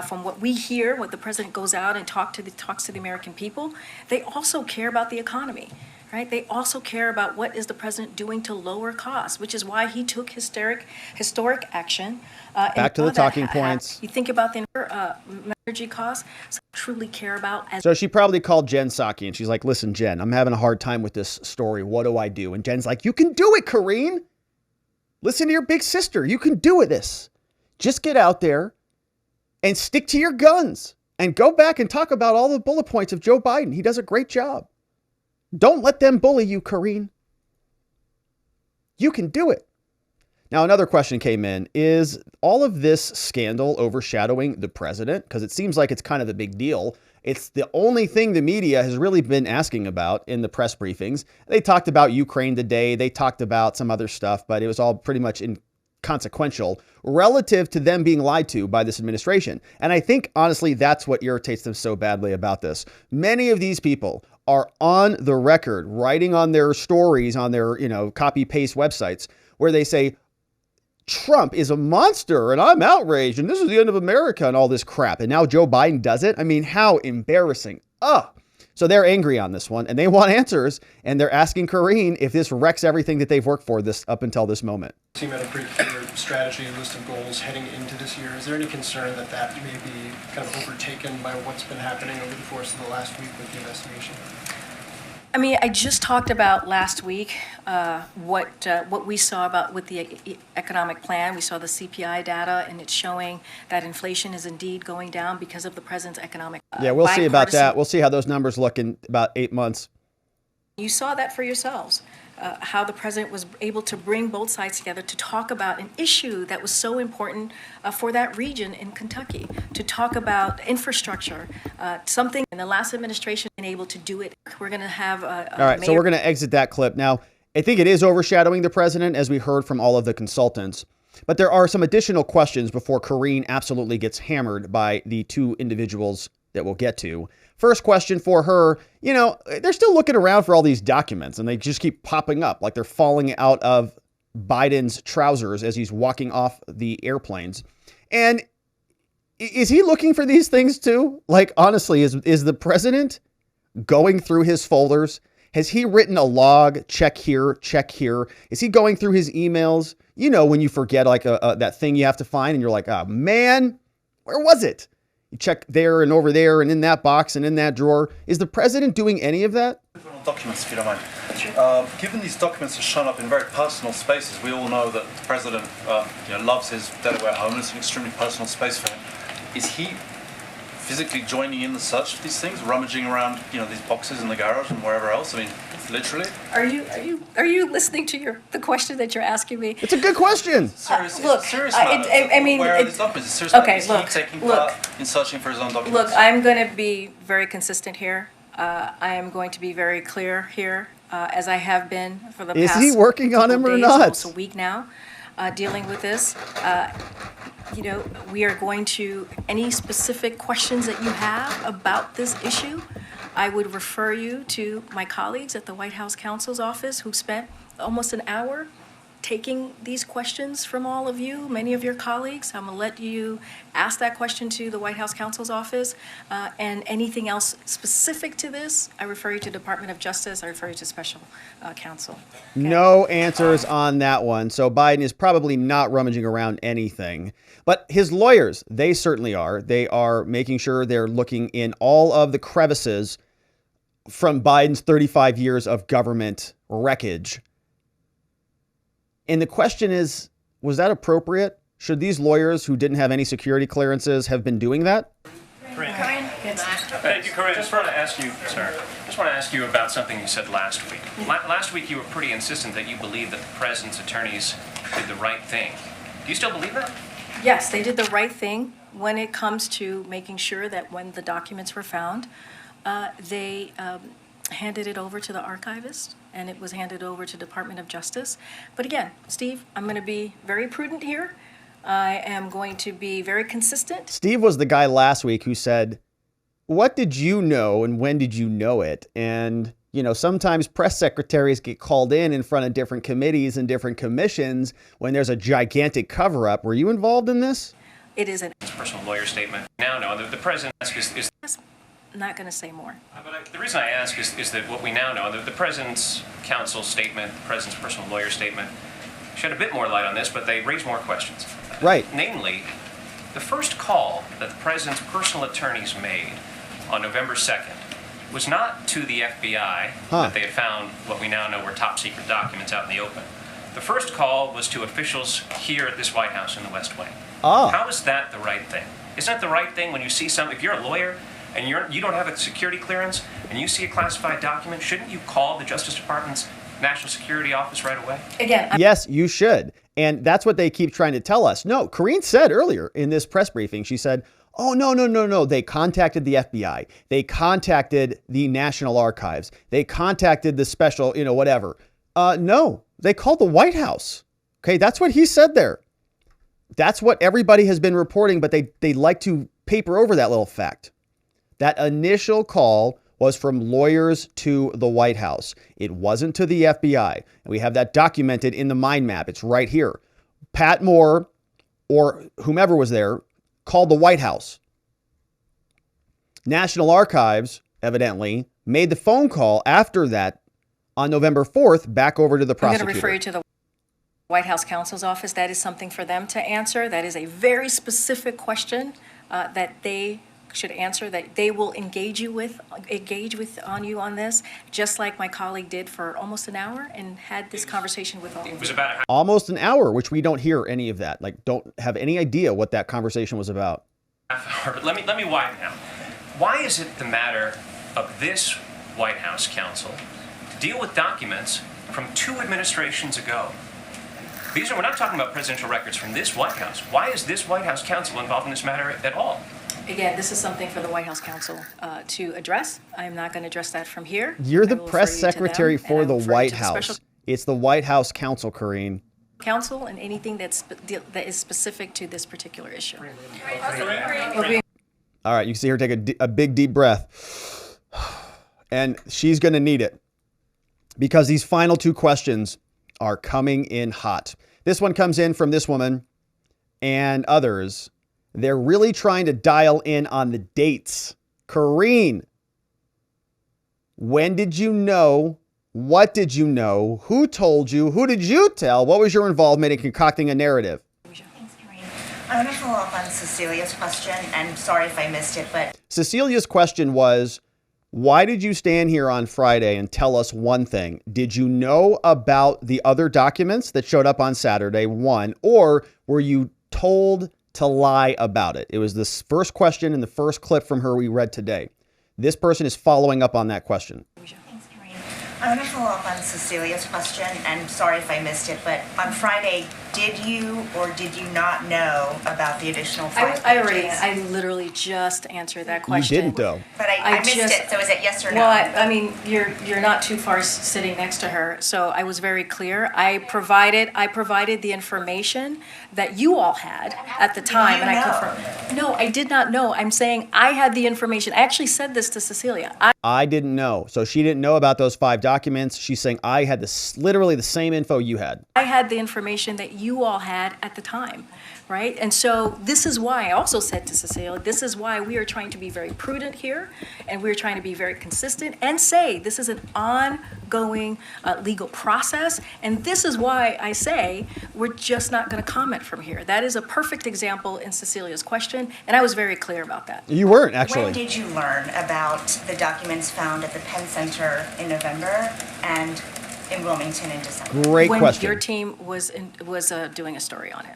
[SPEAKER 14] from what we hear, what the president goes out and talks to the American people, they also care about the economy. Right? They also care about what is the president doing to lower costs, which is why he took historic action.
[SPEAKER 1] Back to the talking points.
[SPEAKER 14] You think about the energy costs. So truly care about.
[SPEAKER 1] So she probably called Jen Psaki and she's like, "Listen, Jen, I'm having a hard time with this story. What do I do?" And Jen's like, "You can do it, Karine. Listen to your big sister. You can do this. Just get out there and stick to your guns and go back and talk about all the bullet points of Joe Biden. He does a great job. Don't let them bully you, Karine. You can do it." Now, another question came in. Is all of this scandal overshadowing the president? Because it seems like it's kind of the big deal. It's the only thing the media has really been asking about in the press briefings. They talked about Ukraine today. They talked about some other stuff, but it was all pretty much inconsequential relative to them being lied to by this administration. And I think, honestly, that's what irritates them so badly about this. Many of these people are on the record writing on their stories, on their, copy paste websites where they say, Trump is a monster and I'm outraged and this is the end of America and all this crap. And now Joe Biden does it. I mean, how embarrassing. So they're angry on this one and they want answers. And they're asking Karine if this wrecks everything that they've worked for this up until this moment.
[SPEAKER 11] Team made it pretty clear strategy, a list of goals heading into this year. Is there any concern that that may be kind of overtaken by what's been happening over the course of the last week with the investigation?
[SPEAKER 14] I mean, I just talked about last week what we saw about with the economic plan. We saw the CPI data, and it's showing that inflation is indeed going down because of the president's economic.
[SPEAKER 1] Yeah, we'll see about that. We'll see how those numbers look in about 8 months.
[SPEAKER 14] You saw that for yourselves, how the president was able to bring both sides together to talk about an issue that was so important for that region in Kentucky, to talk about infrastructure, something in the last administration been able to do it. We're going to have all right,
[SPEAKER 1] so we're going to exit that clip. Now, I think it is overshadowing the president, as we heard from all of the consultants. But there are some additional questions before Karine absolutely gets hammered by the two individuals that we'll get to. First question for her, you know, they're still looking around for all these documents and they just keep popping up like they're falling out of Biden's trousers as he's walking off the airplanes. And is he looking for these things too? Like, honestly, is the president going through his folders? Has he written a log? Check here, check here. Is he going through his emails? You know, when you forget like that thing you have to find and you're like, oh man, where was it? You check there and over there and in that box and in that drawer. Is the president doing any of that?
[SPEAKER 17] Documents, if you don't mind. Given these documents are shown up in very personal spaces, we all know that the president loves his Delaware home. It's an extremely personal space for him. Is he physically joining in the search for these things, rummaging around, these boxes in the garage and wherever else? I mean, literally.
[SPEAKER 14] Are you listening to the question that you're asking me?
[SPEAKER 1] It's a good question.
[SPEAKER 14] Look,
[SPEAKER 17] serious
[SPEAKER 14] I mean,
[SPEAKER 17] where are these documents? Serious
[SPEAKER 14] okay,
[SPEAKER 17] is
[SPEAKER 14] look,
[SPEAKER 17] he taking part in searching for his own documents?
[SPEAKER 14] Look, I'm going to be very consistent here. I am going to be very clear here, as I have been for the past.
[SPEAKER 1] Is he working on him or not?
[SPEAKER 14] Almost a week now, dealing with this. We are going to any specific questions that you have about this issue. I would refer you to my colleagues at the White House counsel's office who spent almost an hour taking these questions from all of you, many of your colleagues. I'm going to let you ask that question to the White House counsel's office. And anything else specific to this, I refer you to Department of Justice. I refer you to special counsel. Okay.
[SPEAKER 1] No answers on that one. So Biden is probably not rummaging around anything. But his lawyers, they certainly are. They are making sure they're looking in all of the crevices from Biden's 35 years of government wreckage. And the question is, was that appropriate? Should these lawyers who didn't have any security clearances have been doing that?
[SPEAKER 18] Thank you, Karine. Just want to ask you, sir. Just want to ask you about something you said last week. Last week you were pretty insistent that you believed that the president's attorneys did the right thing. Do you still believe that?
[SPEAKER 14] Yes, they did the right thing when it comes to making sure that when the documents were found, they handed it over to the archivist, and it was handed over to Department of Justice. But again, Steve, I'm going to be very prudent here. I am going to be very consistent.
[SPEAKER 1] Steve was the guy last week who said, what did you know and when did you know it? And, sometimes press secretaries get called in front of different committees and different commissions when there's a gigantic cover-up. Were you involved in this?
[SPEAKER 14] It is a
[SPEAKER 18] personal lawyer statement. Now, no, the president is
[SPEAKER 14] not going to say more.
[SPEAKER 18] But the reason I ask is that what we now know, the president's counsel statement, the president's personal lawyer statement, shed a bit more light on this, but they raise more questions.
[SPEAKER 1] Right.
[SPEAKER 18] Namely, the first call that the president's personal attorneys made on November 2nd was not to the FBI, that they had found what we now know were top secret documents out in the open. The first call was to officials here at this White House in the West Wing. How is that the right thing? Isn't that the right thing when you see something, if you're a lawyer, and you don't have a security clearance, and you see a classified document, shouldn't you call the Justice Department's National Security Office right away?
[SPEAKER 14] Again,
[SPEAKER 1] yes, you should. And that's what they keep trying to tell us. No, Karine said earlier in this press briefing, she said, oh, no. They contacted the FBI. They contacted the National Archives. They contacted the special, whatever. No, they called the White House. Okay, that's what he said there. That's what everybody has been reporting, but they like to paper over that little fact. That initial call was from lawyers to the White House. It wasn't to the FBI. And we have that documented in the mind map. It's right here. Pat Moore or whomever was there called the White House. National Archives, evidently, made the phone call after that on November 4th back over to the prosecutor.
[SPEAKER 14] I'm going to refer you to the White House counsel's office, that is something for them to answer. That is a very specific question that they should answer, that they will engage with you on this, just like my colleague did for almost an hour and had this conversation with all of you.
[SPEAKER 1] Almost an hour, which we don't hear any of that. Like, don't have any idea what that conversation was about.
[SPEAKER 18] Let me widen out. Why is it the matter of this White House counsel to deal with documents from 2 administrations ago? We're not talking about presidential records from this White House. Why is this White House counsel involved in this matter at all?
[SPEAKER 14] Again, this is something for the White House counsel to address. I'm not going to address that from here.
[SPEAKER 1] You're the press secretary for the White House. It's the White House counsel, Karine.
[SPEAKER 14] Counsel and anything that is specific to this particular issue.
[SPEAKER 1] All right, you can see her take a big, deep breath. And she's going to need it because these final 2 questions are coming in hot. This one comes in from this woman and others. They're really trying to dial in on the dates. Karine, when did you know? What did you know? Who told you? Who did you tell? What was your involvement in concocting a narrative?
[SPEAKER 19] Thanks, Karine. I want to follow up on Cecilia's question, and sorry if I missed it, but
[SPEAKER 1] Cecilia's question was, why did you stand here on Friday and tell us one thing? Did you know about the other documents that showed up on Saturday, one, or were you told to lie about it? It was this first question in the first clip from her we read today. This person is following up on that question.
[SPEAKER 19] Thanks, Karine. I want to follow up on Cecilia's question, and sorry if I missed it, but on Friday, did you or did you not know about the additional 5 pages?
[SPEAKER 14] I literally just answered that question.
[SPEAKER 1] You didn't, though.
[SPEAKER 19] But I missed it, so is it yes or no?
[SPEAKER 14] Well, I mean, you're not too far sitting next to her, so I was very clear. I provided the information that you all had at the time, and I confirmed. No, I did not know. I'm saying I had the information. I actually said this to Cecilia.
[SPEAKER 1] I didn't know. So she didn't know about those 5 documents. She's saying I had literally the same info you had.
[SPEAKER 14] I had the information that you all had at the time, right? And so this is why I also said to Cecilia, this is why we are trying to be very prudent here, and we're trying to be very consistent and say this is an ongoing legal process, and this is why I say we're just not going to comment from here. That is a perfect example in Cecilia's question, and I was very clear about that.
[SPEAKER 1] You weren't, actually.
[SPEAKER 19] When did you learn about the documents found at the Penn Center in November and in Wilmington in December?
[SPEAKER 1] Great question.
[SPEAKER 14] When your team was doing a story on it.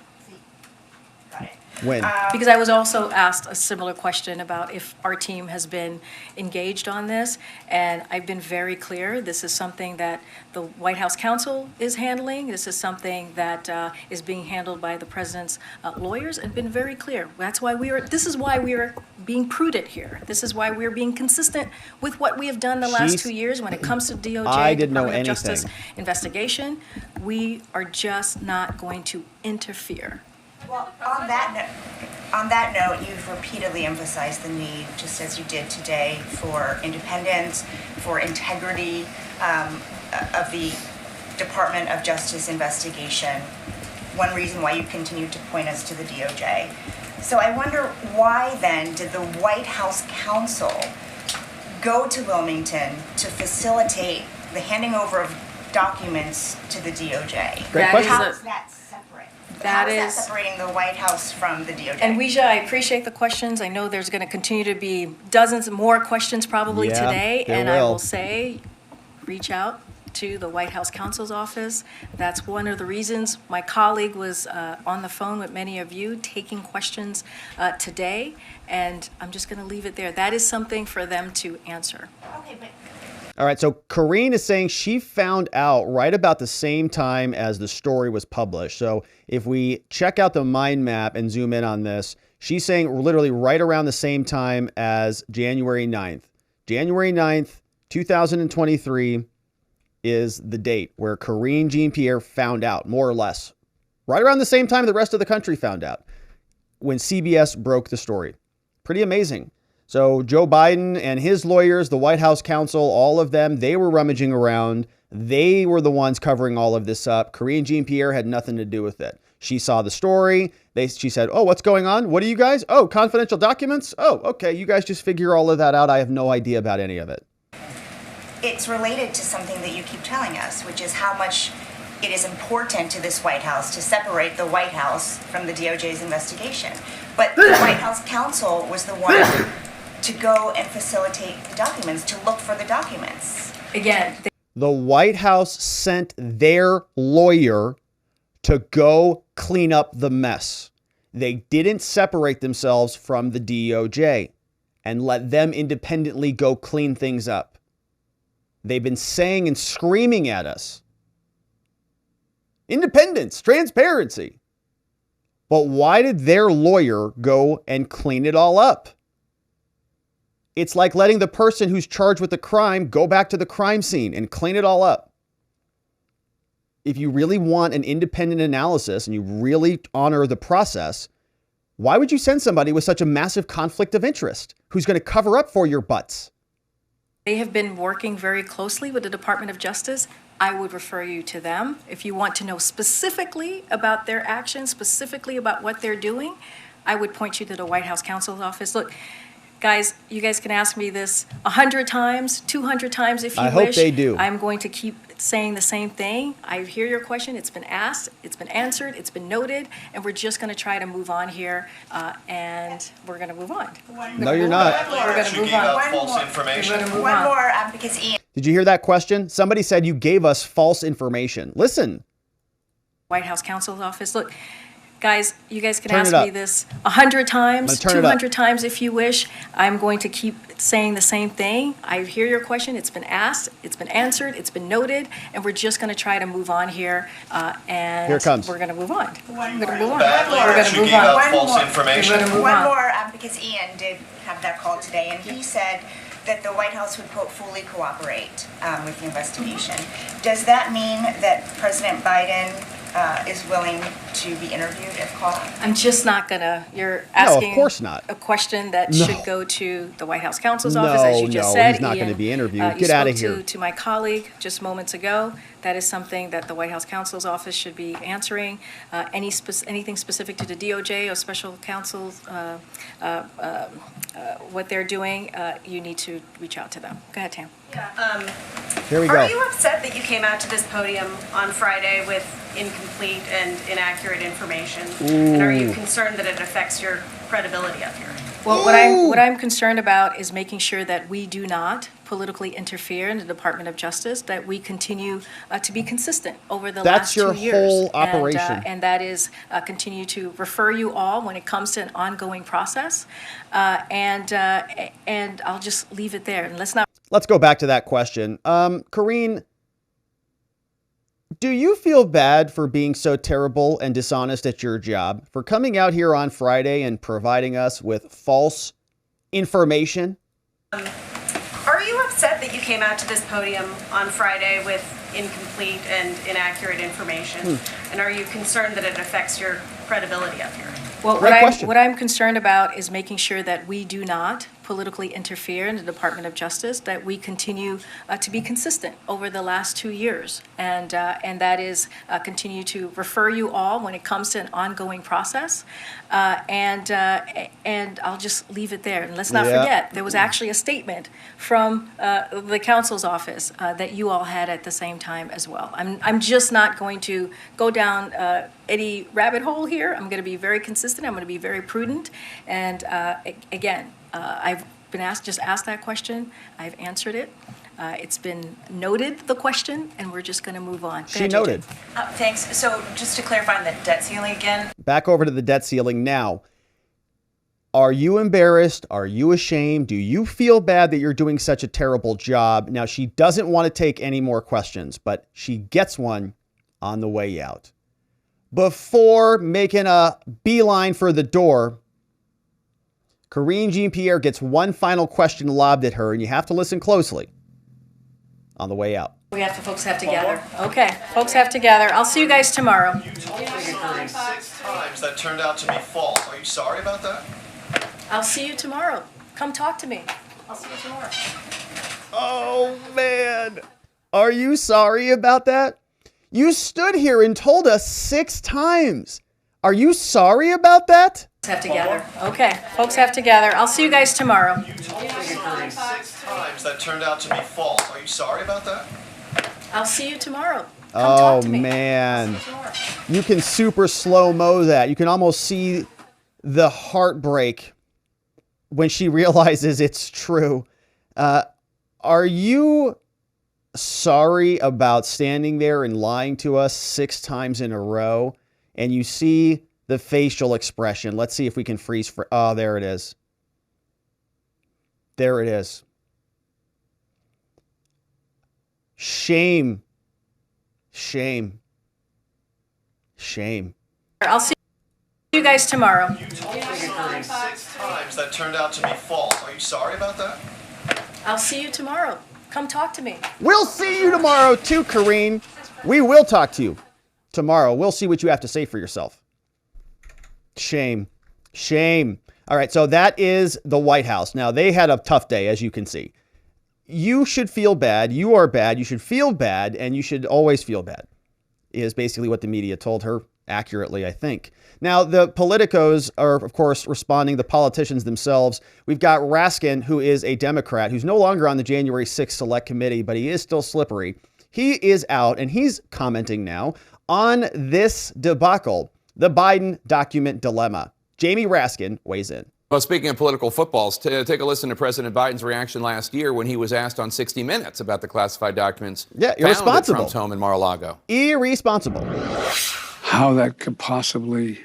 [SPEAKER 1] When?
[SPEAKER 14] Because I was also asked a similar question about if our team has been engaged on this, and I've been very clear. This is something that the White House counsel is handling. This is something that is being handled by the president's lawyers, and been very clear. This is why we are being prudent here. This is why we're being consistent with what we have done the last 2 years when it comes to DOJ, Department of Justice investigation. We are just not going to interfere.
[SPEAKER 19] Well, on that note, you've repeatedly emphasized the need, just as you did today, for independence, for integrity of the Department of Justice investigation. One reason why you continue to point us to the DOJ. So I wonder why then did the White House counsel go to Wilmington to facilitate the handing over of documents to the DOJ?
[SPEAKER 1] Great question.
[SPEAKER 19] How is that separate? How is that separating the White House from the DOJ?
[SPEAKER 14] And Weijia, I appreciate the questions. I know there's going to continue to be dozens more questions probably today. And I will say, reach out to the White House counsel's office. That's one of the reasons my colleague was on the phone with many of you taking questions today. And I'm just going to leave it there. That is something for them to answer.
[SPEAKER 19] Okay, but
[SPEAKER 1] all right, so Karine is saying she found out right about the same time as the story was published. So if we check out the mind map and zoom in on this, she's saying literally right around the same time as January 9th. January 9th, 2023 is the date where Karine Jean-Pierre found out, more or less. Right around the same time the rest of the country found out, when CBS broke the story. Pretty amazing. So Joe Biden and his lawyers, the White House counsel, all of them, they were rummaging around. They were the ones covering all of this up. Karine Jean-Pierre had nothing to do with it. She saw the story. She said, oh, what's going on? What are you guys? Oh, confidential documents? Oh, okay. You guys just figure all of that out. I have no idea about any of it.
[SPEAKER 19] It's related to something that you keep telling us, which is how much it is important to this White House to separate the White House from the DOJ's investigation. But the White House counsel was the one to go and facilitate the documents, to look for the documents.
[SPEAKER 14] Again,
[SPEAKER 1] the White House sent their lawyer to go clean up the mess. They didn't separate themselves from the DOJ and let them independently go clean things up. They've been saying and screaming at us, independence, transparency. But why did their lawyer go and clean it all up? It's like letting the person who's charged with the crime go back to the crime scene and clean it all up. If you really want an independent analysis and you really honor the process, why would you send somebody with such a massive conflict of interest who's going to cover up for your butts?
[SPEAKER 14] They have been working very closely with the Department of Justice. I would refer you to them. If you want to know specifically about their actions, specifically about what they're doing, I would point you to the White House counsel's office. Look, guys, you guys can ask me this 100 times, 200 times if you wish.
[SPEAKER 1] I hope they do.
[SPEAKER 14] I'm going to keep saying the same thing. I hear your question. It's been asked, it's been answered, it's been noted, and we're just going to try to move on here, and we're going to move on.
[SPEAKER 1] No, you're not.
[SPEAKER 14] We're going to move on.
[SPEAKER 16] False information.
[SPEAKER 19] One more, because Ian.
[SPEAKER 1] Did you hear that question? Somebody said you gave us false information. Listen.
[SPEAKER 14] White House counsel's office. Look, guys, you guys can ask me this 100 times, 200 times if you wish. I'm going to keep saying the same thing. I hear your question. It's been asked, it's been answered, it's been noted, and we're just going to try to move on here. And
[SPEAKER 1] here it comes.
[SPEAKER 14] We're going to move on. We're going to move on.
[SPEAKER 16] We're going to move on. False information.
[SPEAKER 19] One more, because Ian did have that call today, and he said that the White House would, quote, fully cooperate with the investigation. Does that mean that President Biden is willing to be interviewed if called?
[SPEAKER 14] I'm just not going to. You're asking
[SPEAKER 1] of course not.
[SPEAKER 14] a question that should go to the White House counsel's office, as you just said.
[SPEAKER 1] He's not going to be interviewed.
[SPEAKER 14] Get
[SPEAKER 1] out of here.
[SPEAKER 14] To my colleague just moments ago. That is something that the White House counsel's office should be answering. Anything specific to the DOJ or special counsel, what they're doing, you need to reach out to them. Go ahead, Tam.
[SPEAKER 1] Here we go.
[SPEAKER 20] Are you upset that you came out to this podium on Friday with incomplete and inaccurate information?
[SPEAKER 1] Ooh.
[SPEAKER 20] And are you concerned that it affects your credibility up here?
[SPEAKER 14] Well, what I'm concerned about is making sure that we do not politically interfere in the Department of Justice, that we continue to be consistent over the last 2 years.
[SPEAKER 1] That's your whole operation.
[SPEAKER 14] And that is continue to refer you all when it comes to an ongoing process. And I'll just leave it there. And
[SPEAKER 1] Let's go back to that question. Karine, do you feel bad for being so terrible and dishonest at your job, for coming out here on Friday and providing us with false information?
[SPEAKER 20] Are you upset that you came out to this podium on Friday with incomplete and inaccurate information? And are you concerned that it affects your credibility up here?
[SPEAKER 14] Well, what I'm concerned about is making sure that we do not politically interfere in the Department of Justice, that we continue to be consistent over the last 2 years, and that is continue to refer you all when it comes to an ongoing process, and I'll just leave it there. And let's not forget, there was actually a statement from the counsel's office that you all had at the same time as well. I'm just not going to go down any rabbit hole here. I'm going to be very consistent. I'm going to be very prudent, and again. I've been asked that question. I've answered it. It's been noted, the question, and we're just going to move on.
[SPEAKER 1] She noted.
[SPEAKER 15] Thanks. So just to clarify on the debt ceiling again.
[SPEAKER 1] Back over to the debt ceiling now. Are you embarrassed? Are you ashamed? Do you feel bad that you're doing such a terrible job? Now, she doesn't want to take any more questions, but she gets one on the way out. Before making a beeline for the door, Karine Jean-Pierre gets one final question lobbed at her, and you have to listen closely on the way out.
[SPEAKER 14] Folks have together. Okay, folks have together. I'll see you guys tomorrow.
[SPEAKER 16] You told Megan Karine 6 times that turned out to be false. Are you sorry about that?
[SPEAKER 14] I'll see you tomorrow. Come talk to me. I'll see you tomorrow.
[SPEAKER 1] Oh, man. Are you sorry about that? You stood here and told us 6 times. Are you sorry about that?
[SPEAKER 14] Have together. Okay, folks have together. I'll see you guys tomorrow.
[SPEAKER 16] You told Megan Karine 6 times that turned out to be false. Are you sorry about that?
[SPEAKER 14] I'll see you tomorrow.
[SPEAKER 1] Oh, man. You can super slow-mo that. You can almost see the heartbreak when she realizes it's true. Are you sorry about standing there and lying to us 6 times in a row? And you see the facial expression. Let's see if we can freeze. Oh, there it is. There it is. Shame. Shame. Shame.
[SPEAKER 14] I'll see you guys tomorrow.
[SPEAKER 16] You told me 6 times that turned out to be false. Are you sorry about that?
[SPEAKER 14] I'll see you tomorrow. Come talk to me.
[SPEAKER 1] We'll see you tomorrow too, Karine. We will talk to you tomorrow. We'll see what you have to say for yourself. Shame. Shame. All right, so that is the White House. Now, they had a tough day, as you can see. You should feel bad. You are bad. You should feel bad, and you should always feel bad, is basically what the media told her accurately, I think. Now, the politicos are, of course, responding, the politicians themselves. We've got Raskin, who is a Democrat, who's no longer on the January 6th Select Committee, but he is still slippery. He is out, and he's commenting now on this debacle, the Biden document dilemma. Jamie Raskin weighs in.
[SPEAKER 21] Well, speaking of political footballs, take a listen to President Biden's reaction last year when he was asked on 60 Minutes about the classified documents found at Trump's home in Mar-a-Lago.
[SPEAKER 1] Irresponsible.
[SPEAKER 22] How that could possibly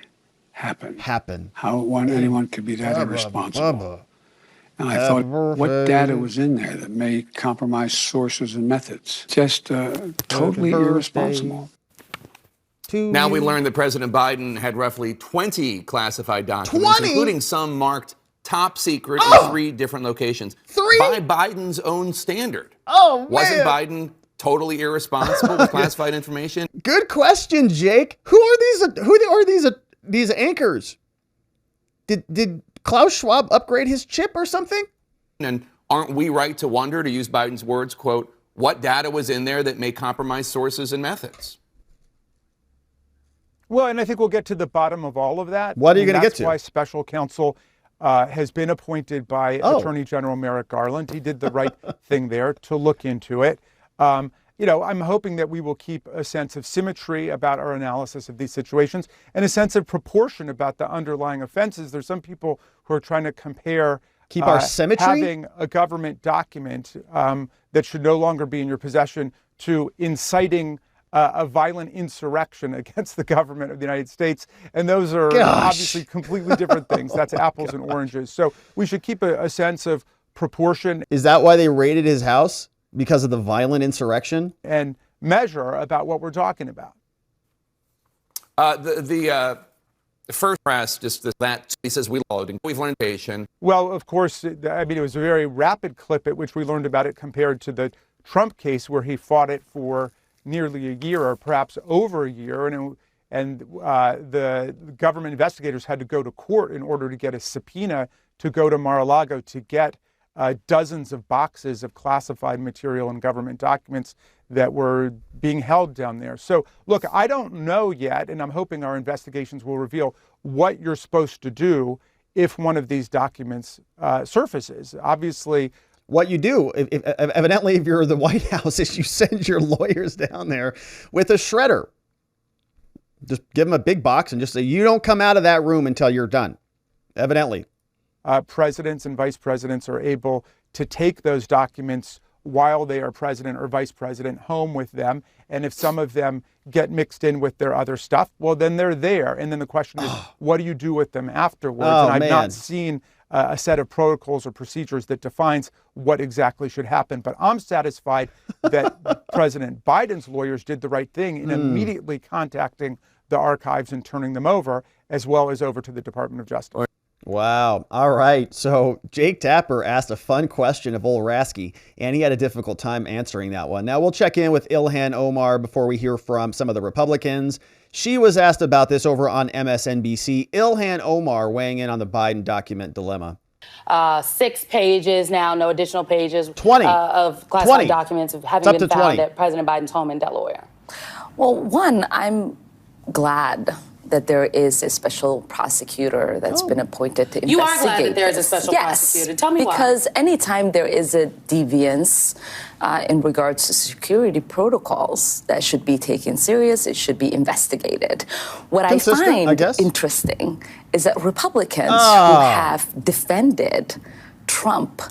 [SPEAKER 22] happen. How anyone could be that irresponsible. And I thought, what data was in there that may compromise sources and methods? Just totally irresponsible.
[SPEAKER 21] Now we learned that President Biden had roughly 20 classified documents, including some marked top secret in 3 different locations.
[SPEAKER 1] 3?
[SPEAKER 21] By Biden's own standard.
[SPEAKER 1] Oh, man.
[SPEAKER 21] Wasn't Biden totally irresponsible with classified information?
[SPEAKER 1] Good question, Jake. Who are these anchors? Did Klaus Schwab upgrade his chip or something?
[SPEAKER 21] And aren't we right to wonder, to use Biden's words, quote, what data was in there that may compromise sources and methods?
[SPEAKER 23] Well, and I think we'll get to the bottom of all of that.
[SPEAKER 1] What are you going to get to?
[SPEAKER 23] That's why special counsel has been appointed by Attorney General Merrick Garland. He did the right thing there to look into it. I'm hoping that we will keep a sense of symmetry about our analysis of these situations and a sense of proportion about the underlying offenses. There's some people who are trying to compare
[SPEAKER 1] our symmetry?
[SPEAKER 23] Having a government document that should no longer be in your possession to inciting a violent insurrection against the government of the United States. And those are obviously completely different things. That's apples and oranges. So we should keep a sense of proportion.
[SPEAKER 1] Is that why they raided his house? Because of the violent insurrection?
[SPEAKER 23] And measure about what we're talking about.
[SPEAKER 21] The first press, he says we've learned patient.
[SPEAKER 23] Well, of course, it was a very rapid clip at which we learned about it compared to the Trump case where he fought it for nearly a year or perhaps over a year. And the government investigators had to go to court in order to get a subpoena to go to Mar-a-Lago to get dozens of boxes of classified material and government documents that were being held down there. So, look, I don't know yet, and I'm hoping our investigations will reveal what you're supposed to do if one of these documents surfaces. Obviously,
[SPEAKER 1] what you do, evidently, if you're the White House, is you send your lawyers down there with a shredder. Just give them a big box and just say, you don't come out of that room until you're done. Evidently.
[SPEAKER 23] Presidents and vice presidents are able to take those documents while they are president or vice president home with them. And if some of them get mixed in with their other stuff, well, then they're there. And then the question is, what do you do with them afterwards? And I've not seen a set of protocols or procedures that defines what exactly should happen. But I'm satisfied that President Biden's lawyers did the right thing in immediately contacting the archives and turning them over, as well as over to the Department of Justice.
[SPEAKER 1] Wow. All right. So Jake Tapper asked a fun question of old Raskin, and he had a difficult time answering that one. Now we'll check in with Ilhan Omar before we hear from some of the Republicans. She was asked about this over on MSNBC. Ilhan Omar weighing in on the Biden document dilemma.
[SPEAKER 24] 6 pages now, no additional pages.
[SPEAKER 1] 20
[SPEAKER 24] of classified documents having been found
[SPEAKER 1] 20.
[SPEAKER 24] at President Biden's home in Delaware.
[SPEAKER 25] Well, one, I'm glad
[SPEAKER 2] that there is a special prosecutor that's been appointed to investigate.
[SPEAKER 24] You are glad that there is a special prosecutor. Tell me why.
[SPEAKER 2] Because anytime there is a deviance in regards to security protocols, that should be taken serious. It should be investigated. What I find interesting is that Republicans who have defended Trump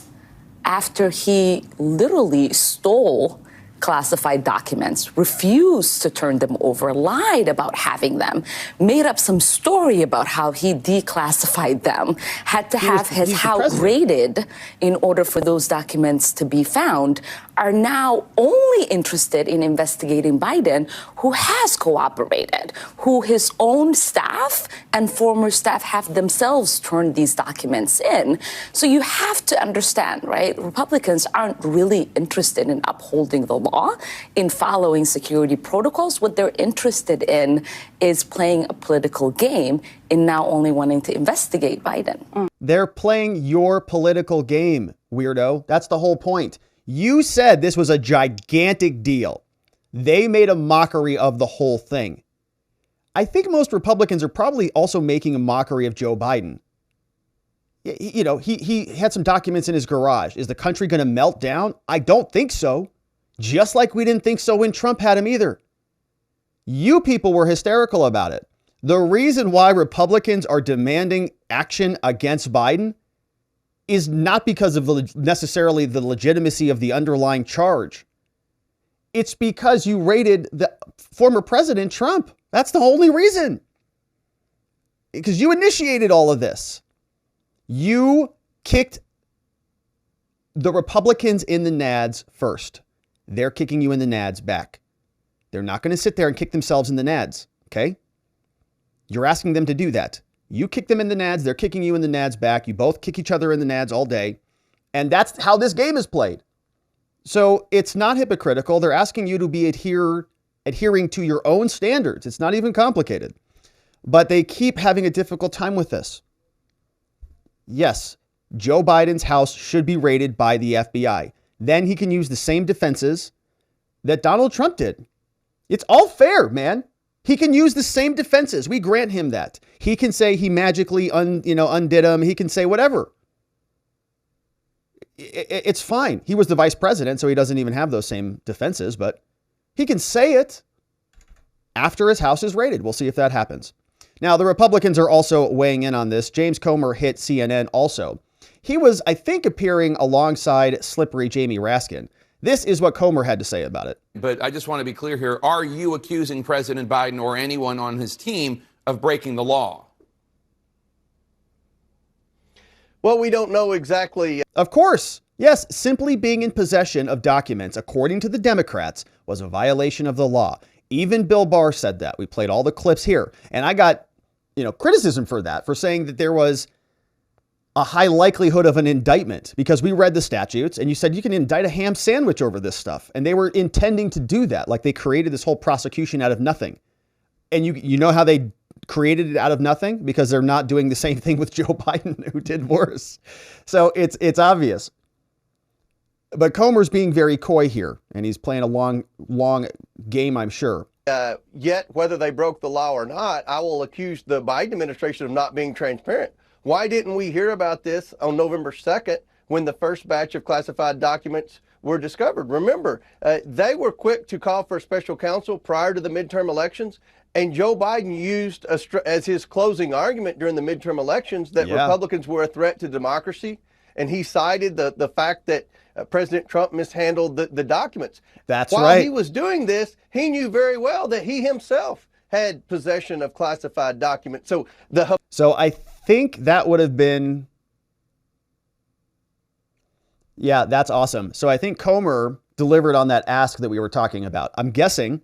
[SPEAKER 2] after he literally stole classified documents, refused to turn them over, lied about having them, made up some story about how he declassified them, had to have his house raided in order for those documents to be found, are now only interested in investigating Biden, who has cooperated, who his own staff and former staff have themselves turned these documents in. So you have to understand, right? Republicans aren't really interested in upholding the law, in following security protocols. What they're interested in is playing a political game in now only wanting to investigate Biden.
[SPEAKER 1] They're playing your political game, weirdo. That's the whole point. You said this was a gigantic deal. They made a mockery of the whole thing. I think most Republicans are probably also making a mockery of Joe Biden. You know, he had some documents in his garage. Is the country going to melt down? I don't think so. Just like we didn't think so when Trump had him either. You people were hysterical about it. The reason why Republicans are demanding action against Biden is not because of necessarily the legitimacy of the underlying charge. It's because you raided the former President Trump. That's the only reason. Because you initiated all of this. You kicked the Republicans in the nads first. They're kicking you in the nads back. They're not going to sit there and kick themselves in the nads, okay? You're asking them to do that. You kick them in the nads, they're kicking you in the nads back. You both kick each other in the nads all day. And that's how this game is played. So it's not hypocritical. They're asking you to be adhering to your own standards. It's not even complicated. But they keep having a difficult time with this. Yes, Joe Biden's house should be raided by the FBI. Then he can use the same defenses that Donald Trump did. It's all fair, man. He can use the same defenses. We grant him that. He can say he magically undid him. He can say whatever. It's fine. He was the vice president, so he doesn't even have those same defenses, but he can say it after his house is raided. We'll see if that happens. Now, the Republicans are also weighing in on this. James Comer hit CNN also. He was, I think, appearing alongside slippery Jamie Raskin. This is what Comer had to say about it.
[SPEAKER 21] But I just want to be clear here. Are you accusing President Biden or anyone on his team of breaking the law?
[SPEAKER 3] Well, we don't know exactly.
[SPEAKER 1] Of course. Yes, simply being in possession of documents, according to the Democrats, was a violation of the law. Even Bill Barr said that. We played all the clips here. And I got, criticism for that, for saying that there was a high likelihood of an indictment, because we read the statutes and you said you can indict a ham sandwich over this stuff. And they were intending to do that. Like, they created this whole prosecution out of nothing. And you know how they created it out of nothing? Because they're not doing the same thing with Joe Biden, who did worse. So it's obvious. But Comer's being very coy here, and he's playing a long game, I'm sure.
[SPEAKER 3] Yet, whether they broke the law or not, I will accuse the Biden administration of not being transparent. Why didn't we hear about this on November 2nd when the first batch of classified documents were discovered? Remember, they were quick to call for a special counsel prior to the midterm elections, and Joe Biden used as his closing argument during the midterm elections that Republicans were a threat to democracy, and he cited the fact that President Trump mishandled the documents.
[SPEAKER 1] That's
[SPEAKER 3] right.
[SPEAKER 1] While
[SPEAKER 3] he was doing this, he knew very well that he himself had possession of classified documents. So
[SPEAKER 1] I think that would have been, that's awesome. So I think Comer delivered on that ask that we were talking about. I'm guessing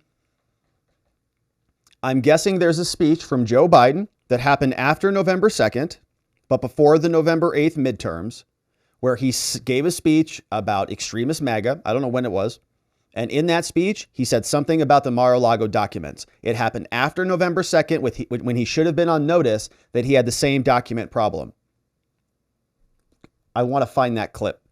[SPEAKER 1] there's a speech from Joe Biden that happened after November 2nd, but before the November 8th midterms, where he gave a speech about extremist MAGA. I don't know when it was. And in that speech, he said something about the Mar-a-Lago documents. It happened after November 2nd when he should have been on notice that he had the same document problem. I want to find that clip.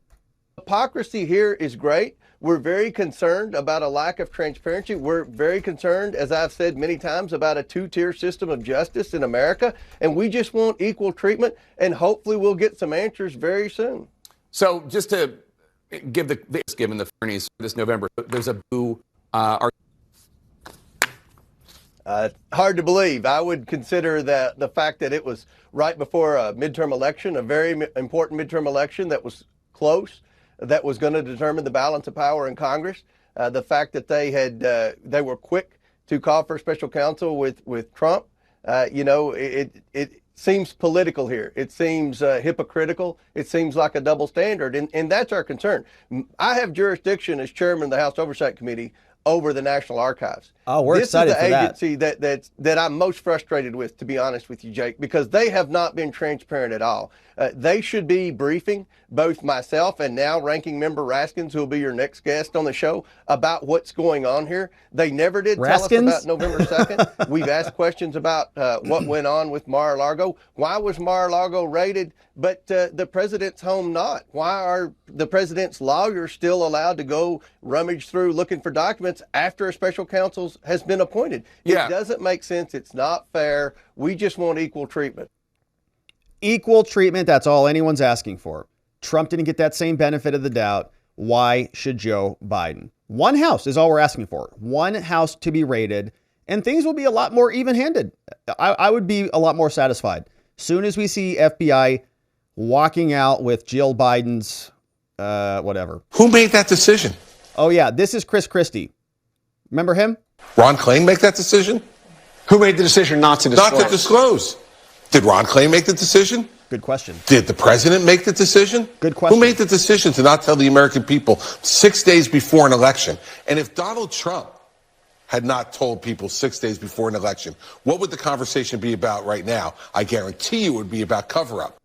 [SPEAKER 3] Hypocrisy here is great, We're very concerned about a lack of transparency. We're very concerned, as I've said many times, about a two-tier system of justice in America. And we just want equal treatment. And hopefully we'll get some answers very soon.
[SPEAKER 21] So just to give given the attorneys this November, there's a boo.
[SPEAKER 3] Hard to believe. I would consider that the fact that it was right before a midterm election, a very important midterm election that was close, that was going to determine the balance of power in Congress. The fact that they were quick to call for a special counsel with Trump, it seems political here. It seems hypocritical. It seems like a double standard, and that's our concern. I have jurisdiction as chairman of the House Oversight Committee over the National Archives.
[SPEAKER 1] Oh, we're excited for that.
[SPEAKER 3] This is the agency that I'm most frustrated with, to be honest with you, Jake, because they have not been transparent at all. They should be briefing both myself and now ranking member Raskin, who will be your next guest on the show, about what's going on here. They never did tell us about November 2nd. We've asked questions about what went on with Mar-a-Lago. Why was Mar-a-Lago raided, but the president's home not? Why are the president's lawyers still allowed to go rummage through looking for documents after a special counsel has been appointed?
[SPEAKER 21] Yeah.
[SPEAKER 3] It doesn't make sense. It's not fair. We just want equal treatment.
[SPEAKER 1] Equal treatment, that's all anyone's asking for. Trump didn't get that same benefit of the doubt. Why should Joe Biden? One house is all we're asking for. One house to be raided, and things will be a lot more even-handed. I would be a lot more satisfied. Soon as we see FBI walking out with Jill Biden's whatever.
[SPEAKER 4] Who made that decision?
[SPEAKER 1] Oh, yeah, this is Chris Christie. Remember him?
[SPEAKER 4] Ron Klain make that decision?
[SPEAKER 5] Who made the decision not to disclose?
[SPEAKER 4] Not to disclose. Did Ron Klain make the decision?
[SPEAKER 1] Good question.
[SPEAKER 4] Did the president make the decision?
[SPEAKER 1] Good question.
[SPEAKER 4] Who made the decision to not tell the American people 6 days before an election? And if Donald Trump had not told people 6 days before an election, what would the conversation be about right now? I guarantee you it would be about cover-up.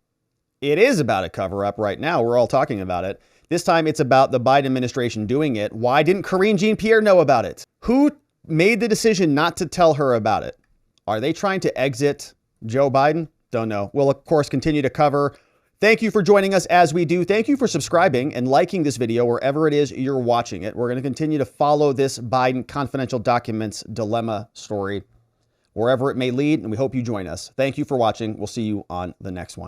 [SPEAKER 1] It is about a cover-up right now. We're all talking about it. This time it's about the Biden administration doing it. Why didn't Karine Jean-Pierre know about it? Who made the decision not to tell her about it? Are they trying to exit Joe Biden? Don't know. We'll, of course, continue to cover. Thank you for joining us as we do. Thank you for subscribing and liking this video wherever it is you're watching it. We're going to continue to follow this Biden confidential documents dilemma story wherever it may lead, and we hope you join us. Thank you for watching. We'll see you on the next one.